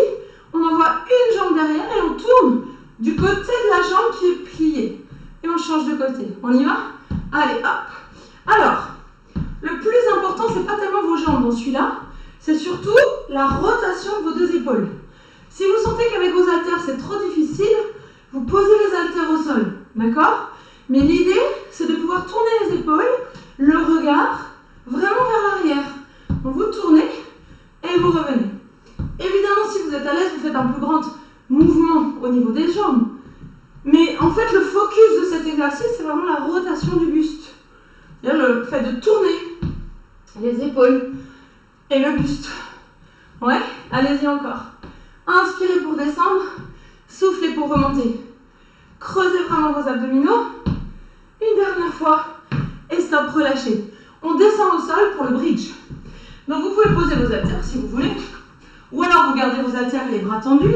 On envoie une jambe derrière et on tourne du côté de la jambe qui est pliée. Et on change de côté. On y va? Allez, hop. Alors, le plus important, c'est pas tellement vos jambes dans celui-là, c'est surtout la rotation de vos deux épaules. Si vous sentez qu'avec vos haltères c'est trop difficile, vous posez les haltères au sol, d'accord? Mais l'idée, c'est de pouvoir tourner les épaules, le regard, vraiment vers l'arrière. Donc vous tournez et vous revenez. Évidemment, si vous êtes à l'aise, vous faites un plus grand mouvement au niveau des jambes. Mais en fait, le focus de cet exercice, c'est vraiment la rotation du buste. C'est-à-dire le fait de tourner les épaules et le buste. Ouais, allez-y encore. Inspirez pour descendre, soufflez pour remonter. Creusez vraiment vos abdominaux. Une dernière fois. Et stop, relâchez. On descend au sol pour le bridge. Donc vous pouvez poser vos haltères si vous voulez. Ou alors vous gardez vos haltères et les bras tendus.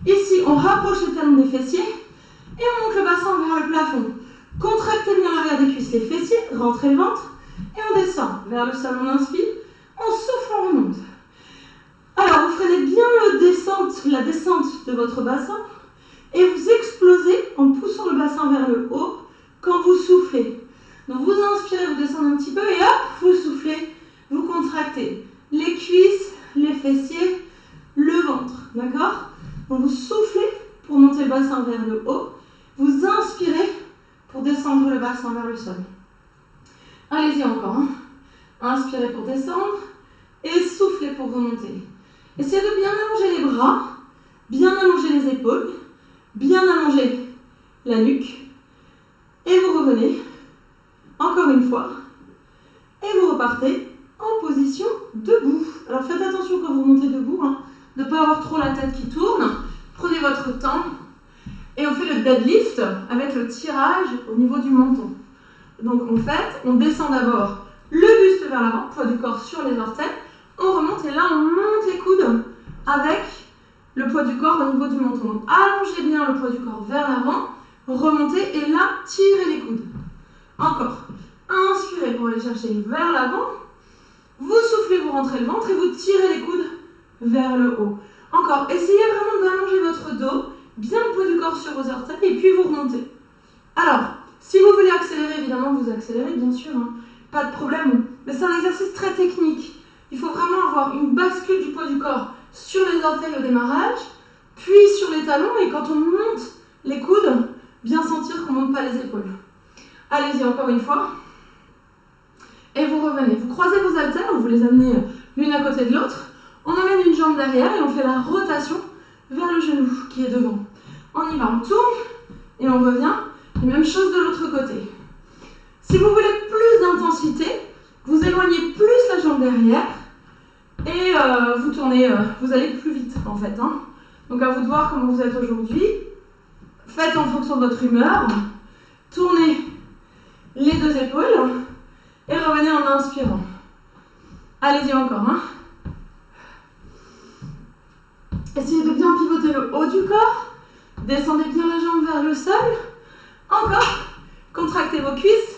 Ici, on rapproche les talons des fessiers. Et on monte le bassin vers le plafond. Contractez bien l'arrière des cuisses, les fessiers, rentrez le ventre. Et on descend vers le sol, on inspire. On souffle, on remonte. Alors, vous freinez bien la descente de votre bassin. Et vous explosez en poussant le bassin vers le haut quand vous soufflez. Donc vous inspirez, vous descendez un petit peu et hop, vous soufflez, vous contractez les cuisses, les fessiers, le ventre, d'accord? Donc vous soufflez pour monter le bassin vers le haut, vous inspirez pour descendre le bassin vers le sol. Allez-y encore, Inspirez pour descendre et soufflez pour remonter. Essayez de bien allonger les bras, bien allonger les épaules, bien allonger la nuque et vous revenez encore une fois et vous repartez en position debout. Alors faites attention quand vous montez debout, de ne pas avoir trop la tête qui tourne. Prenez votre temps et on fait le deadlift avec le tirage au niveau du menton. Donc en fait, on descend d'abord le buste vers l'avant, poids du corps sur les orteils, on remonte et là on monte les coudes avec le poids du corps au niveau du menton. Donc allongez bien le poids du corps vers l'avant, remontez et là tirez les coudes. Encore. Inspirez pour aller chercher vers l'avant. Vous soufflez, vous rentrez le ventre et vous tirez les coudes vers le haut. Encore. Essayez vraiment d'allonger votre dos, bien le poids du corps sur vos orteils et puis vous remontez. Alors, si vous voulez accélérer, évidemment vous accélérez, bien sûr, pas de problème. Mais c'est un exercice très technique. Il faut vraiment avoir une bascule du poids du corps sur les orteils au démarrage, puis sur les talons et quand on monte les coudes, bien sentir qu'on ne monte pas les épaules. Allez-y encore une fois. Et vous revenez. Vous croisez vos haltères, vous les amenez l'une à côté de l'autre. On amène une jambe derrière et on fait la rotation vers le genou qui est devant. On y va, on tourne et on revient. Et même chose de l'autre côté. Si vous voulez plus d'intensité, vous éloignez plus la jambe derrière et vous tournez, vous allez plus vite en fait. Donc à vous de voir comment vous êtes aujourd'hui. Faites en fonction de votre humeur. Tournez les deux épaules et revenez en inspirant. Allez-y encore. Essayez de bien pivoter le haut du corps. Descendez bien la jambe vers le sol. Encore. Contractez vos cuisses,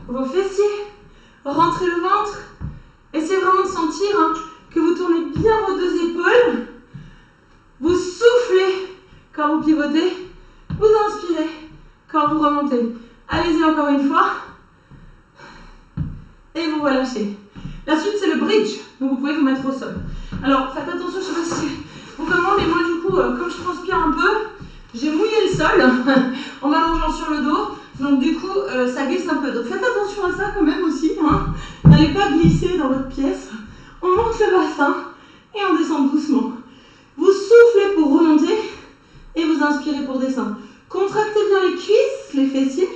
vos fessiers. Rentrez le ventre. Essayez vraiment de sentir que vous tournez bien vos deux épaules. Vous soufflez quand vous pivotez. Vous inspirez quand vous remontez. Allez-y encore une fois. Et vous relâchez. La suite, c'est le bridge. Donc vous pouvez vous mettre au sol. Alors, faites attention, je ne sais pas si vous comment, mais moi, du coup, comme je transpire un peu, j'ai mouillé le sol en m'allongeant sur le dos. Donc, du coup, ça glisse un peu. Donc, faites attention à ça quand même aussi. N'allez pas glisser dans votre pièce. On monte le bassin et on descend doucement. Vous soufflez pour remonter et vous inspirez pour descendre. Contractez bien les cuisses, les fessiers,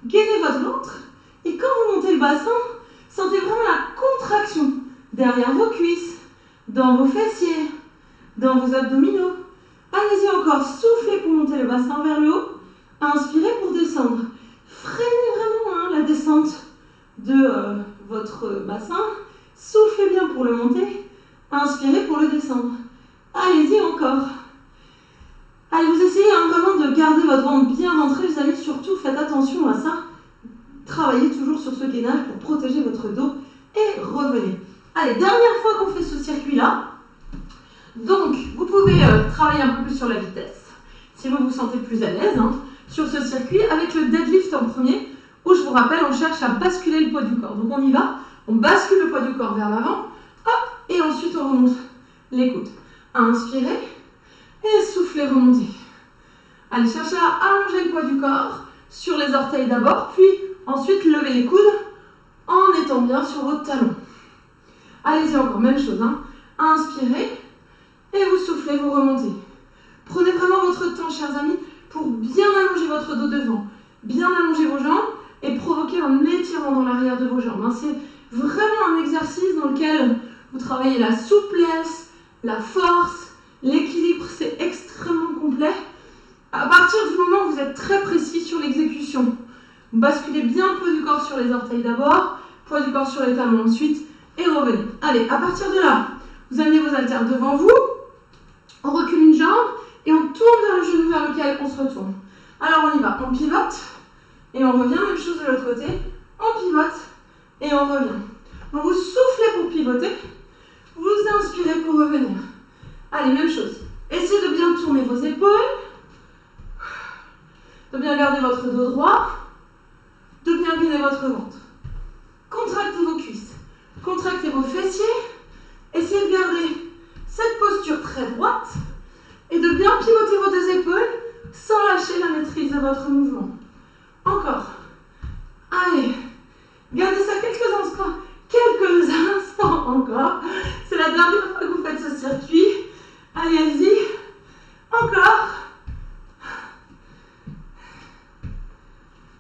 gainez votre ventre. Et quand vous montez le bassin, sentez vraiment la contraction derrière vos cuisses, dans vos fessiers, dans vos abdominaux. Allez-y encore, soufflez pour monter le bassin vers le haut. Inspirez pour descendre. Freinez vraiment la descente de votre bassin. Soufflez bien pour le monter. Inspirez pour le descendre. Allez-y encore. Allez, vous essayez vraiment de garder votre ventre bien rentré, les amis. Surtout, faites attention à ça. Travaillez toujours sur ce gainage pour protéger votre dos et revenez. Allez, dernière fois qu'on fait ce circuit-là. Donc, vous pouvez travailler un peu plus sur la vitesse, si vous vous sentez plus à l'aise, sur ce circuit, avec le deadlift en premier, où je vous rappelle, on cherche à basculer le poids du corps. Donc on y va, on bascule le poids du corps vers l'avant, hop, et ensuite on remonte les coudes. Inspirez, et soufflez, remontez. Allez, cherchez à allonger le poids du corps sur les orteils d'abord, puis ensuite levez les coudes en étant bien sur votre talon. Allez-y encore, même chose. Inspirez et vous soufflez, vous remontez. Prenez vraiment votre temps, chers amis, pour bien allonger votre dos devant, bien allonger vos jambes et provoquer un étirement dans l'arrière de vos jambes. C'est vraiment un exercice dans lequel vous travaillez la souplesse, la force, l'équilibre. C'est extrêmement complet. À partir du moment où vous êtes très précis sur l'exécution, vous basculez bien le poids du corps sur les orteils d'abord, poids du corps sur les talons ensuite, et revenez. Allez, à partir de là, vous amenez vos haltères devant vous, on recule une jambe, et on tourne vers le genou vers lequel on se retourne. Alors on y va, on pivote, et on revient, même chose de l'autre côté, on pivote, et on revient. Donc vous soufflez pour pivoter, vous inspirez pour revenir. Allez, même chose. Essayez de bien tourner vos épaules, de bien garder votre dos droit, de bien gainer votre ventre. Contractez vos cuisses, contractez vos fessiers, essayez de garder cette posture très droite et de bien pivoter vos deux épaules sans lâcher la maîtrise de votre mouvement. Encore. Allez, gardez ça quelques instants encore. C'est la dernière fois que vous faites ce circuit. Allez-y. Encore.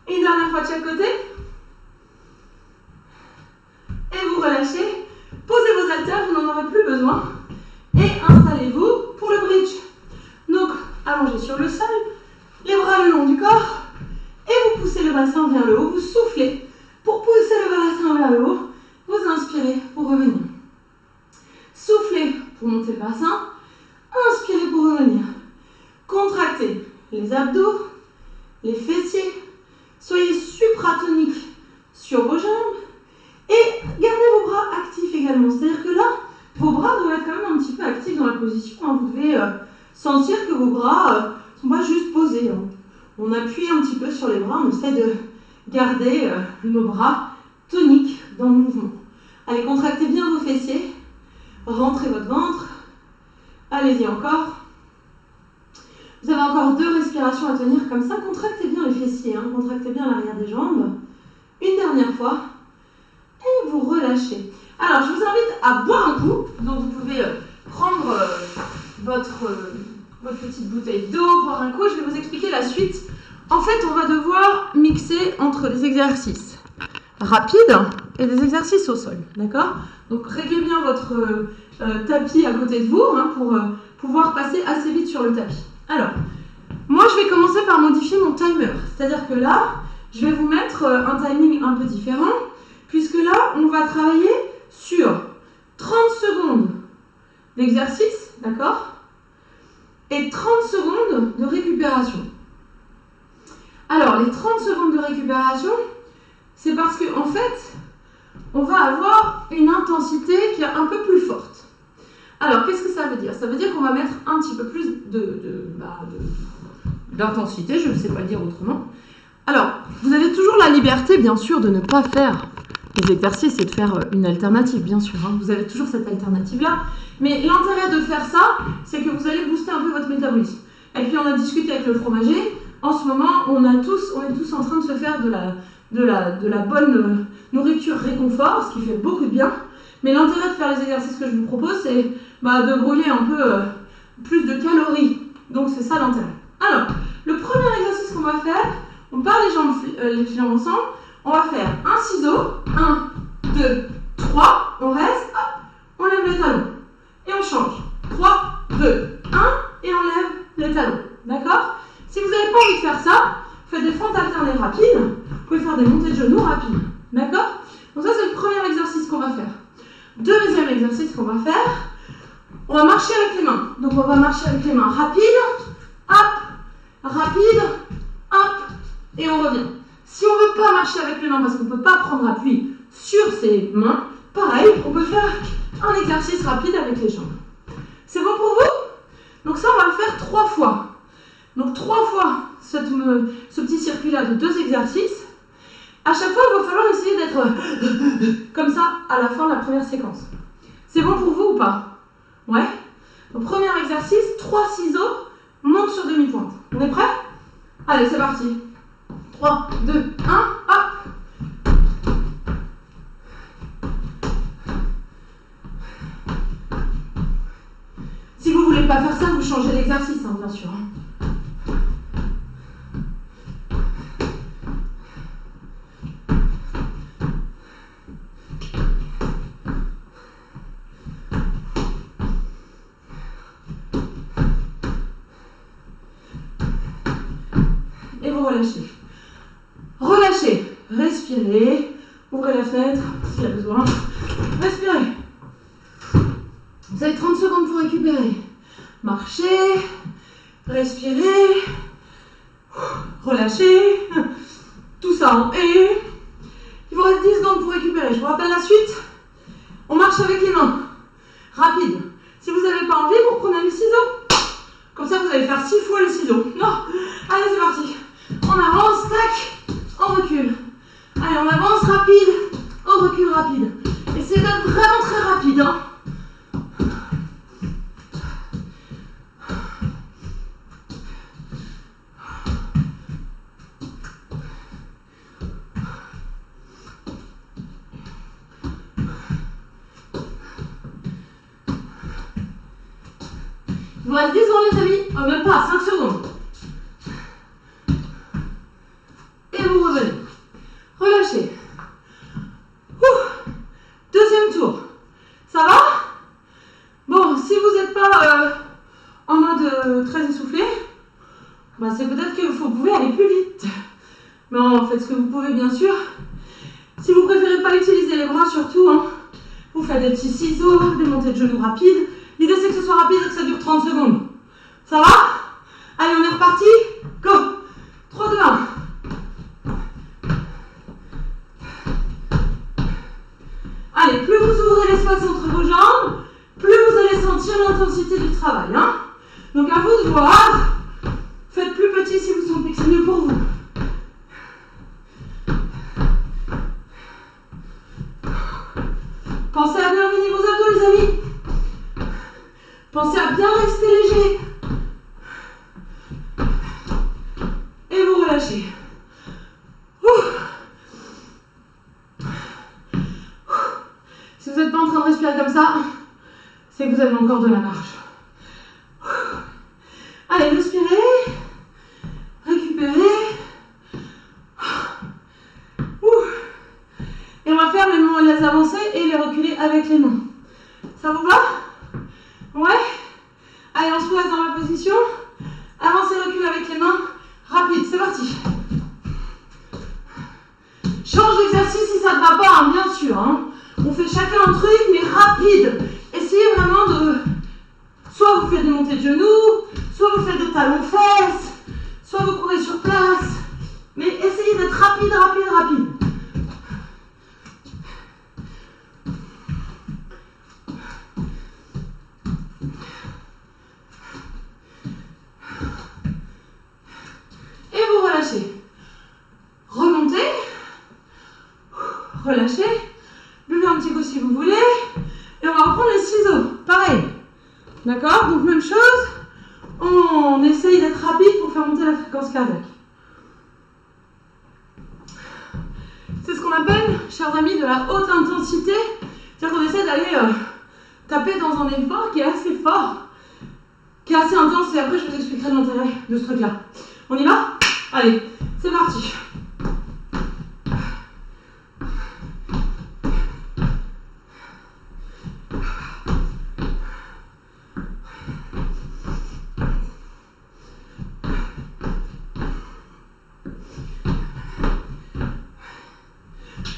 Une dernière fois de chaque côté. Et vous relâchez. Posez vos haltères, vous n'en aurez plus besoin. Et installez-vous pour le bridge. Donc, allongez sur le sol, les bras le long du corps. Et vous poussez le bassin vers le haut. Vous soufflez pour pousser le bassin vers le haut. Vous inspirez pour revenir. Soufflez pour monter le bassin. Inspirez pour revenir. Contractez les abdos, les fessiers. Soyez supratonique sur vos jambes. Et gardez vos bras actifs également. C'est-à-dire que là, vos bras doivent être quand même un petit peu actifs dans la position. Vous devez sentir que vos bras ne sont pas juste posés. On appuie un petit peu sur les bras. On essaie de garder nos bras toniques dans le mouvement. Allez, contractez bien vos fessiers. Rentrez votre ventre. Allez-y encore. Vous avez encore 2 respirations à tenir comme ça. Contractez bien les fessiers. Contractez bien l'arrière des jambes. Une dernière fois. et vous relâchez. Alors, je vous invite à boire un coup. Donc, vous pouvez prendre votre petite bouteille d'eau, boire un coup. Je vais vous expliquer la suite. En fait, on va devoir mixer entre des exercices rapides et des exercices au sol. D'accord? Donc, réglez bien votre tapis à côté de vous pour pouvoir passer assez vite sur le tapis. Alors, moi, je vais commencer par modifier mon timer. C'est-à-dire que là, je vais vous mettre un timing un peu différent, puisque là, on va travailler sur 30 secondes d'exercice, d'accord? Et 30 secondes de récupération. Alors, les 30 secondes de récupération, c'est parce qu'en fait, on va avoir une intensité qui est un peu plus forte. Alors, qu'est-ce que ça veut dire? Ça veut dire qu'on va mettre un petit peu plus d'intensité, je ne sais pas le dire autrement. Alors, vous avez toujours la liberté, bien sûr, de ne pas faire les exercices et de faire une alternative, bien sûr. Vous avez toujours cette alternative-là. Mais l'intérêt de faire ça, c'est que vous allez booster un peu votre métabolisme. Et puis, on a discuté avec le fromager. En ce moment, on est tous en train de se faire de la bonne nourriture réconfort, ce qui fait beaucoup de bien. Mais l'intérêt de faire les exercices que je vous propose, c'est de brûler un peu plus de calories. Donc, c'est ça l'intérêt. Alors, le premier exercice qu'on va faire, on part les jambes ensemble. On va faire un ciseau, 1, 2, 3, on reste, hop, on lève les talons. Et on change. 3, 2, 1, et on lève les talons. D'accord? Si vous n'avez pas envie de faire ça, faites des fentes alternées rapides. Vous pouvez faire des montées de genoux rapides. D'accord? Donc ça, c'est le premier exercice qu'on va faire. Deuxième exercice qu'on va faire, on va marcher avec les mains. Donc on va marcher avec les mains rapide, hop, rapide, hop, et on revient. Si on ne veut pas marcher avec les mains parce qu'on ne peut pas prendre appui sur ses mains, pareil, on peut faire un exercice rapide avec les jambes. C'est bon pour vous? Donc ça, on va le faire 3 fois. Donc 3 fois ce petit circuit-là de 2 exercices. À chaque fois, il va falloir essayer d'être comme ça à la fin de la première séquence. C'est bon pour vous ou pas? Ouais? Donc premier exercice, 3 ciseaux, monte sur demi-pointe. On est prêt? Allez, c'est parti. 3, 2, 1, hop. Si vous ne voulez pas faire ça, vous changez d'exercice, bien sûr. Et vous relâchez. Relâchez. Respirez. Ouvrez la fenêtre s'il y a besoin. Respirez. Vous avez 30 secondes pour récupérer. Marchez. Respirez. Relâchez. Tout ça en et. Il vous reste 10 secondes pour récupérer. Je vous rappelle la suite. On marche avec les mains. Rapide. Si vous n'avez pas envie, vous prenez les ciseaux. Comme ça, vous allez faire 6 fois les ciseaux. Non. Allez, c'est parti. On avance, tac, on recule. Allez, on avance rapide, on recule rapide. Essayez d'être vraiment très rapide. Il vous reste 10 secondes, les amis. Oh, même pas, 5 secondes. Et vous revenez. Relâchez. Deuxième tour. Ça va? Bon, si vous n'êtes pas en mode très essoufflé, c'est peut-être que vous pouvez aller plus vite. Mais faites ce que vous pouvez, bien sûr. Si vous préférez pas utiliser les bras, surtout, vous faites des petits ciseaux, des montées de genoux rapides. L'idée, c'est que ce soit rapide et que ça dure 30 secondes. Ça va? Allez, on est reparti. Go! 3, 2, 1. Allez, plus vous ouvrez l'espace entre vos jambes, plus vous allez sentir l'intensité du travail. Donc à vous de voir. Faites plus petit si vous sentez que c'est mieux pour vous. Pensez à bien mener vos abdos, les amis. Pensez à bien rester léger. Et vous relâchez. c'est que vous avez encore de la marge. Allez, respirez, récupérez. Et on va faire les avancer et les reculer avec les mains. Ça vous va? Ouais? Allez, on se place dans la position. Avancez, reculez avec les mains. Rapide, c'est parti. Change d'exercice si ça ne va pas, hein, bien sûr. Hein. On fait chacun un truc, mais rapide. Essayez vraiment de... Soit vous faites des montées de genoux, soit vous faites des talons-fesses, soit vous courez sur place. Mais essayez d'être rapide, rapide, rapide. Et vous relâchez. Remontez. Relâchez. Buvez un petit coup si vous voulez. Et on va reprendre les ciseaux. Pareil. D'accord? Donc même chose. On essaye d'être rapide pour faire monter la fréquence cardiaque. C'est ce qu'on appelle, chers amis, de la haute intensité. C'est-à-dire qu'on essaie d'aller taper dans un effort qui est assez fort, qui est assez intense. Et après, je vous expliquerai l'intérêt de ce truc-là. On y va? Allez, c'est parti.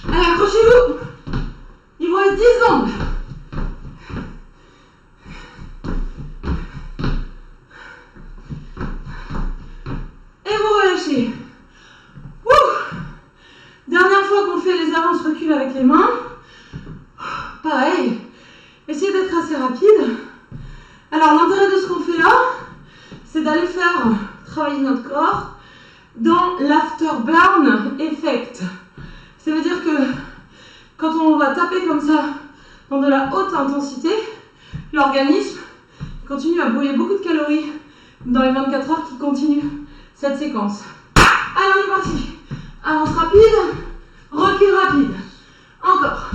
Allez, accrochez-vous. Il vous reste 10 secondes. Et vous relâchez. Ouh. Dernière fois qu'on fait les avances reculs avec les mains. Pareil. Essayez d'être assez rapide. Alors l'intérêt de ce qu'on fait là, c'est d'aller faire travailler notre corps dans l'afterburn effect. Ça veut dire que quand on va taper comme ça dans de la haute intensité, l'organisme continue à brûler beaucoup de calories dans les 24 heures qui continuent cette séquence. Allez, on est parti. Avance rapide, recul rapide. Encore.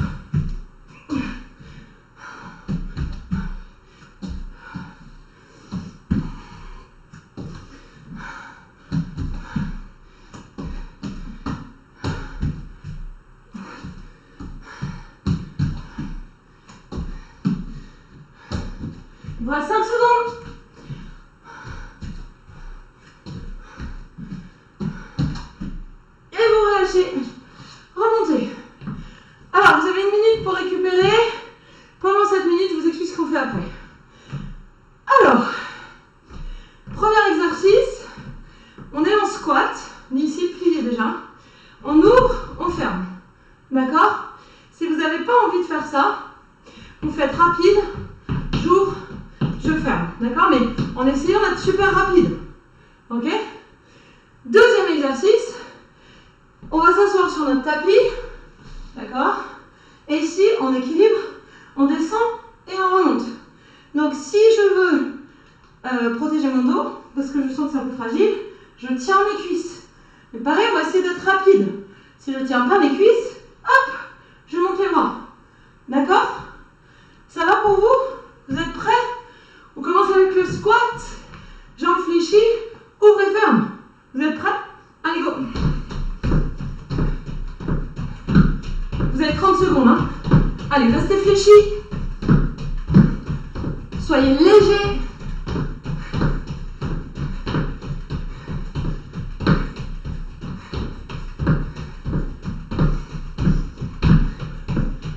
Il vous reste 5 secondes. Et vous relâchez. Remontez. Alors, vous avez une minute pour récupérer. Pendant cette minute, je vous explique ce qu'on fait après. Alors, premier exercice. On est en squat. Ici, plié déjà. On ouvre, on ferme. D'accord? Si vous n'avez pas envie de faire ça, vous faites rapide. J'ouvre. Je ferme, d'accord? Mais en essayant d'être super rapide. Ok? Deuxième exercice. On va s'asseoir sur notre tapis. D'accord? Et ici, on équilibre, on descend et on remonte. Donc si je veux protéger mon dos, parce que je sens que c'est un peu fragile, je tiens mes cuisses. Mais pareil, on va essayer d'être rapide. Si je ne tiens pas mes cuisses, hop, je monte les bras. D'accord? Ça va pour vous? Vous êtes prêts? On commence avec le squat. Jambes fléchies, ouvre et ferme. Vous êtes prêts? Allez, go. Vous avez 30 secondes. Hein. Allez, restez fléchis. Soyez légers.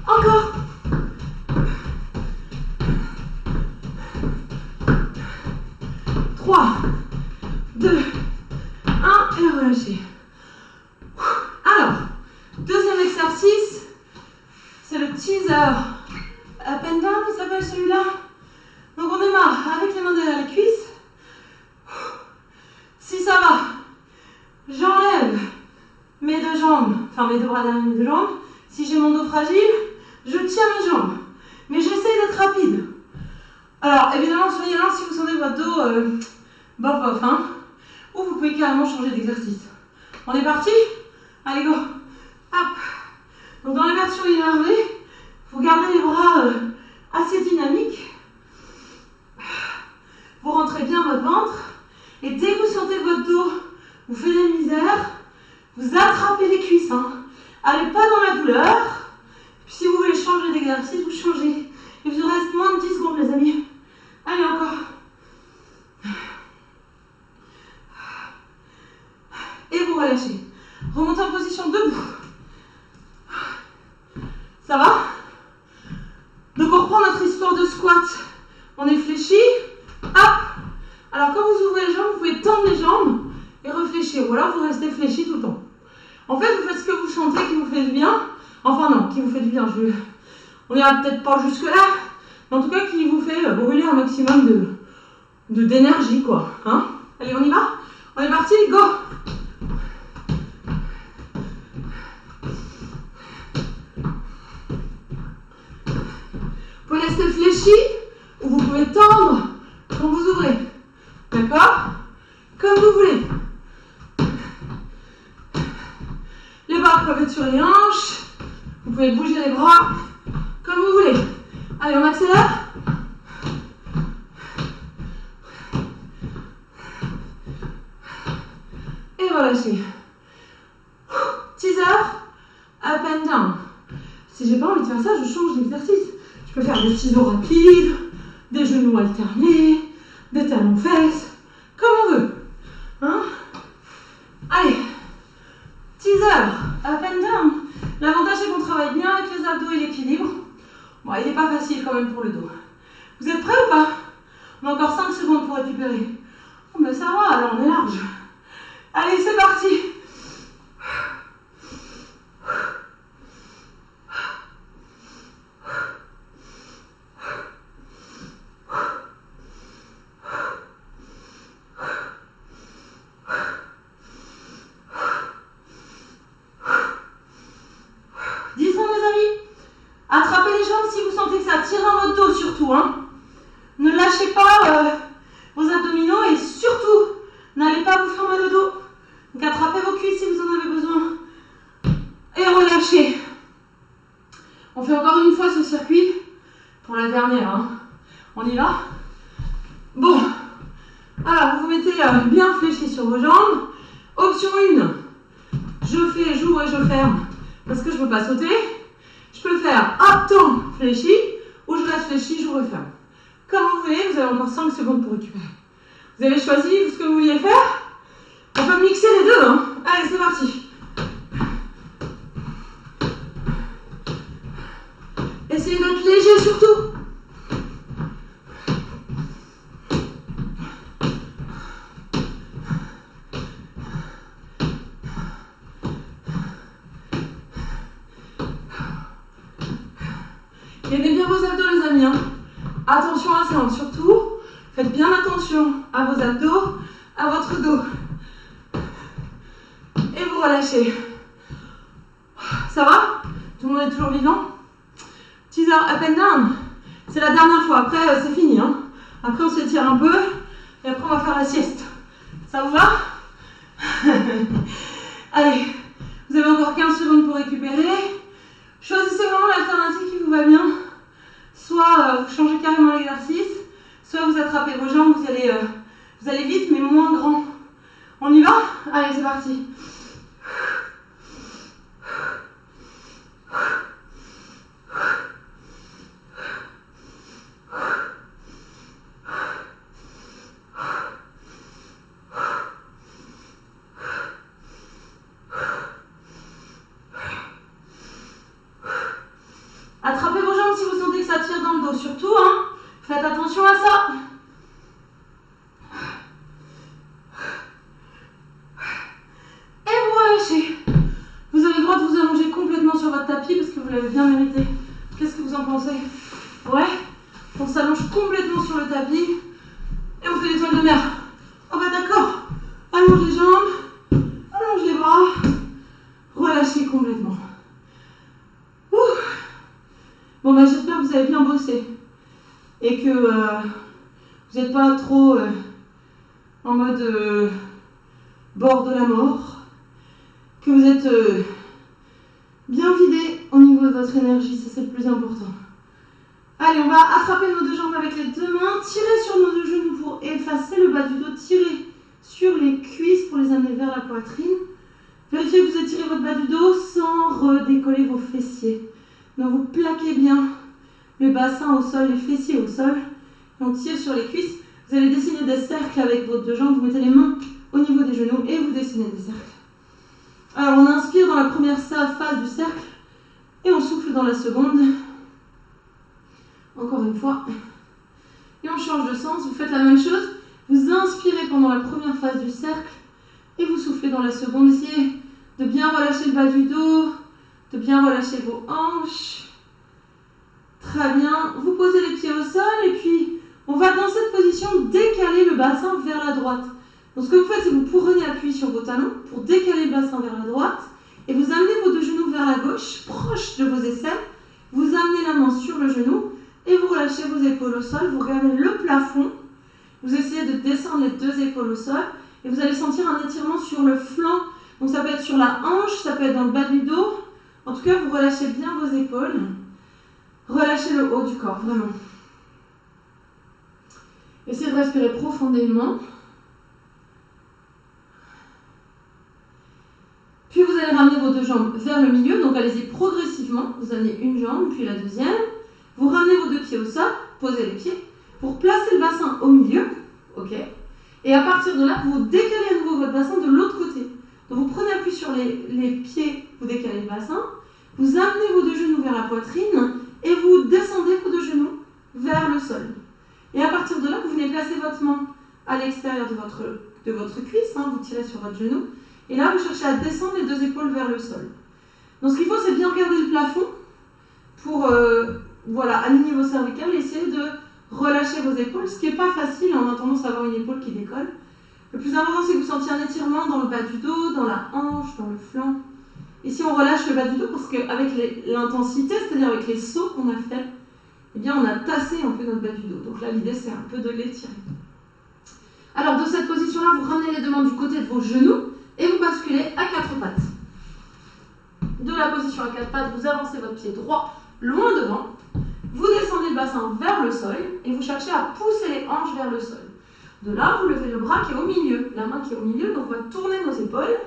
Encore. 3, 2, 1 et relâchez. Alors, deuxième exercice, c'est le teaser. Up and down, il s'appelle celui-là. Donc on démarre avec les mains derrière les cuisses. Si ça va, j'enlève mes deux jambes, enfin mes deux bras derrière mes deux jambes. Si j'ai mon dos fragile, je tiens mes jambes. Mais j'essaie d'être rapide. Alors évidemment, soyez là si vous sentez votre dos bof, hein. Ou vous pouvez carrément changer d'exercice. On est parti? Allez, go. Hop. Donc dans les versions énervées, vous gardez les bras assez dynamiques. Et dès que vous sentez que votre dos vous fait des misères, vous attrapez les cuisses. Hein. Allez pas dans la douleur. Puis si vous voulez changer d'exercice, vous changez. Il vous reste moins de 10 secondes, les amis. Allez, encore. Et vous relâchez. Remontez en position debout. Ça va? Donc on reprend notre histoire de squat. On est fléchi. Hop. Alors quand vous ouvrez les jambes, vous pouvez tendre les jambes et réfléchir. Ou alors vous restez fléchi tout le temps. En fait, vous faites ce que vous sentez qui vous fait du bien. Enfin non, qui vous fait du bien. On n'ira peut-être pas jusque là. Mais en tout cas, qui vous fait brûler un maximum d'énergie, quoi. Hein? Allez, on y va? On est parti, go! Vous pouvez rester fléchi ou vous pouvez tendre quand vous ouvrez. D'accord? Comme vous voulez. Les bras peuvent être sur les hanches. Vous pouvez bouger les bras comme vous voulez. Allez, on accélère. Et relâchez. Teaser, up and down. Si j'ai pas envie de faire ça, je change d'exercice. Je peux faire des ciseaux rapides, des genoux alternés, des talons fesses, comme on veut. Hein? Allez, teaser, up and down. L'avantage c'est qu'on travaille bien avec les abdos et l'équilibre. Bon, il n'est pas facile quand même pour le dos. Vous êtes prêts ou pas? On a encore 5 secondes pour récupérer. Oh, ben ça va, alors on est large. Allez, c'est parti. Attrapez les jambes si vous sentez que ça tire dans votre dos surtout. Hein. Ne lâchez pas vos abdominaux et surtout, n'allez pas vous faire mal au dos. Donc attrapez vos cuisses si vous en avez besoin. Et relâchez. On fait encore une fois ce circuit pour la dernière. Hein. On y va? Bon. Alors, vous vous mettez bien fléchi sur vos jambes. Option 1. J'ouvre et je ferme parce que je ne peux pas sauter. Je peux faire hop, temps, fléchi, ou je reste fléchi, je referme. Comme vous voulez, vous avez encore 5 secondes pour récupérer. Vous avez choisi ce que vous vouliez faire. On peut mixer les deux. Hein. Allez, c'est parti. Essayez d'être léger surtout. Gainez bien vos abdos les amis. Hein. Attention à ça, hein. Surtout, faites bien attention à vos abdos, à votre dos. Et vous relâchez. Ça va? Tout le monde est toujours vivant? Teaser up and down. C'est la dernière fois, après c'est fini. Hein. Après on s'étire un peu et après on va faire la sieste. Ça vous va? Allez, vous avez encore 15 secondes pour récupérer. Choisissez vraiment l'alternative qui vous va bien. Soit vous changez carrément l'exercice, soit vous attrapez vos jambes, vous allez vite mais moins grand. On y va? Allez, c'est parti. Attrapez vos jambes si vous sentez que ça tire dans le dos. Surtout, hein, faites attention à ça. Et vous relâchez. Vous avez le droit de vous allonger complètement sur votre tapis parce que vous l'avez bien mérité. Qu'est-ce que vous en pensez? Ouais? On s'allonge complètement sur le tapis et on fait l'étoile de mer. Oh bah d'accord. Allonge les jambes, allonge les bras, relâchez complètement. Ouh. Bon bah j'espère que vous avez bien bossé et que vous n'êtes pas trop en mode bord de la mort, que vous êtes bien vidé au niveau de votre énergie, ça c'est le plus important. Allez, on va attraper nos deux jambes avec les deux mains, tirer sur nos deux genoux pour effacer le bas du dos, tirer poitrine. Vérifiez que vous étirez votre bas du dos sans redécoller vos fessiers. Donc vous plaquez bien le bassin au sol, les fessiers au sol. Et on tire sur les cuisses. Vous allez dessiner des cercles avec vos deux jambes. Vous mettez les mains au niveau des genoux et vous dessinez des cercles. Alors on inspire dans la première phase du cercle et on souffle dans la seconde. Encore une fois. Et on change de sens. Vous faites la même chose. Vous inspirez pendant la première phase du cercle et vous soufflez dans la seconde. Essayez de bien relâcher le bas du dos, de bien relâcher vos hanches. Très bien. Vous posez les pieds au sol et puis on va dans cette position décaler le bassin vers la droite. Donc ce que vous faites, c'est que vous prenez appui sur vos talons pour décaler le bassin vers la droite et vous amenez vos deux genoux vers la gauche, proche de vos aisselles. Vous amenez la main sur le genou et vous relâchez vos épaules au sol. Vous regardez le plafond. Vous essayez de descendre les deux épaules au sol et vous allez sentir un étirement sur le flanc. Donc ça peut être sur la hanche, ça peut être dans le bas du dos. En tout cas, vous relâchez bien vos épaules. Relâchez le haut du corps, vraiment. Essayez de respirer profondément. Puis vous allez ramener vos deux jambes vers le milieu. Donc allez-y progressivement. Vous amenez une jambe, puis la deuxième. Vous ramenez vos deux pieds au sol, posez les pieds. Pour placer le bassin au milieu, ok. Et à partir de là, vous décalez à nouveau votre bassin de l'autre côté. Donc vous prenez appui sur les pieds, vous décalez le bassin, vous amenez vos deux genoux vers la poitrine et vous descendez vos deux genoux vers le sol. Et à partir de là, vous venez placer votre main à l'extérieur de votre cuisse, hein, vous tirez sur votre genou, et là vous cherchez à descendre les deux épaules vers le sol. Donc ce qu'il faut, c'est bien regarder le plafond pour aligner vos cervicales et essayer de relâchez vos épaules, ce qui n'est pas facile, on a tendance à avoir une épaule qui décolle. Le plus important, c'est que vous sentiez un étirement dans le bas du dos, dans la hanche, dans le flanc. Ici, on relâche le bas du dos parce qu'avec l'intensité, c'est-à-dire avec les sauts qu'on a fait, eh bien, on a tassé un peu notre bas du dos. Donc là, l'idée, c'est un peu de l'étirer. Alors, de cette position-là, vous ramenez les deux mains du côté de vos genoux et vous basculez à quatre pattes. De la position à quatre pattes, vous avancez votre pied droit loin devant. Vous descendez le bassin vers le sol et vous cherchez à pousser les hanches vers le sol. De là, vous levez le bras qui est au milieu, la main qui est au milieu, donc on va tourner nos épaules.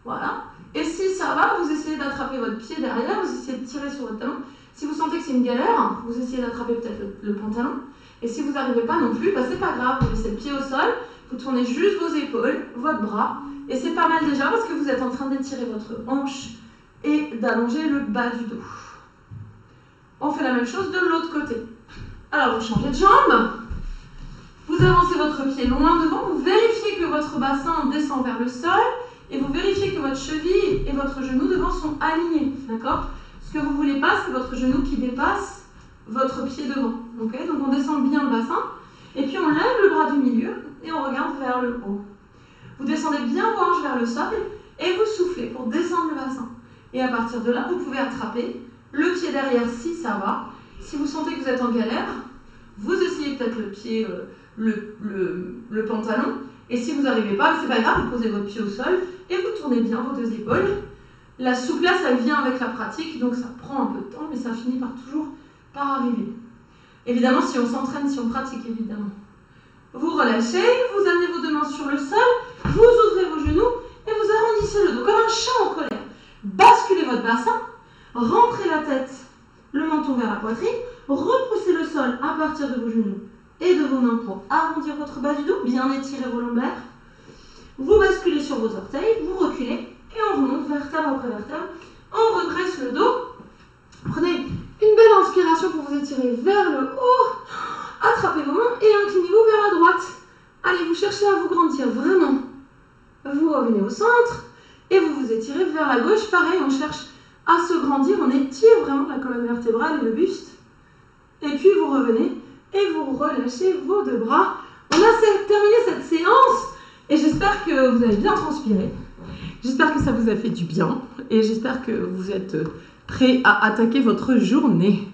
Voilà. Et si ça va, vous essayez d'attraper votre pied derrière, vous essayez de tirer sur votre talon. Si vous sentez que c'est une galère, vous essayez d'attraper peut-être le pantalon. Et si vous n'arrivez pas non plus, c'est pas grave, vous laissez le pied au sol, vous tournez juste vos épaules, votre bras, et c'est pas mal déjà parce que vous êtes en train d'étirer votre hanche et d'allonger le bas du dos. On fait la même chose de l'autre côté. Alors, vous changez de jambe. Vous avancez votre pied loin devant. Vous vérifiez que votre bassin descend vers le sol. Et vous vérifiez que votre cheville et votre genou devant sont alignés. D'accord ? Ce que vous ne voulez pas, c'est votre genou qui dépasse votre pied devant. Okay ? Donc, on descend bien le bassin. Et puis, on lève le bras du milieu et on regarde vers le haut. Vous descendez bien vos hanches vers le sol et vous soufflez pour descendre le bassin. Et à partir de là, vous pouvez attraper le pied derrière si ça va. Si vous sentez que vous êtes en galère, vous essayez peut-être le pied, le pantalon. Et si vous n'arrivez pas, c'est pas grave, vous posez votre pied au sol et vous tournez bien vos deux épaules. La souplesse, elle vient avec la pratique, donc ça prend un peu de temps, mais ça finit toujours par arriver. Évidemment, si on s'entraîne, si on pratique, évidemment. Vous relâchez, vous amenez vos deux mains sur le sol, vous ouvrez vos genoux et vous arrondissez le dos comme un chat en colère. Basculez votre bassin. Rentrez la tête, le menton vers la poitrine, repoussez le sol à partir de vos genoux et de vos mains pour arrondir votre bas du dos, bien étirer vos lombaires. Vous basculez sur vos orteils, vous reculez et on remonte vertèbre après vertèbre. On redresse le dos. Prenez une belle inspiration pour vous étirer vers le haut. Attrapez vos mains et inclinez-vous vers la droite. Allez, vous cherchez à vous grandir vraiment. Vous revenez au centre et vous vous étirez vers la gauche. Pareil, on cherche à se grandir, on étire vraiment la colonne vertébrale et le buste. Et puis vous revenez et vous relâchez vos deux bras. On a terminé cette séance et j'espère que vous avez bien transpiré. J'espère que ça vous a fait du bien et j'espère que vous êtes prêts à attaquer votre journée.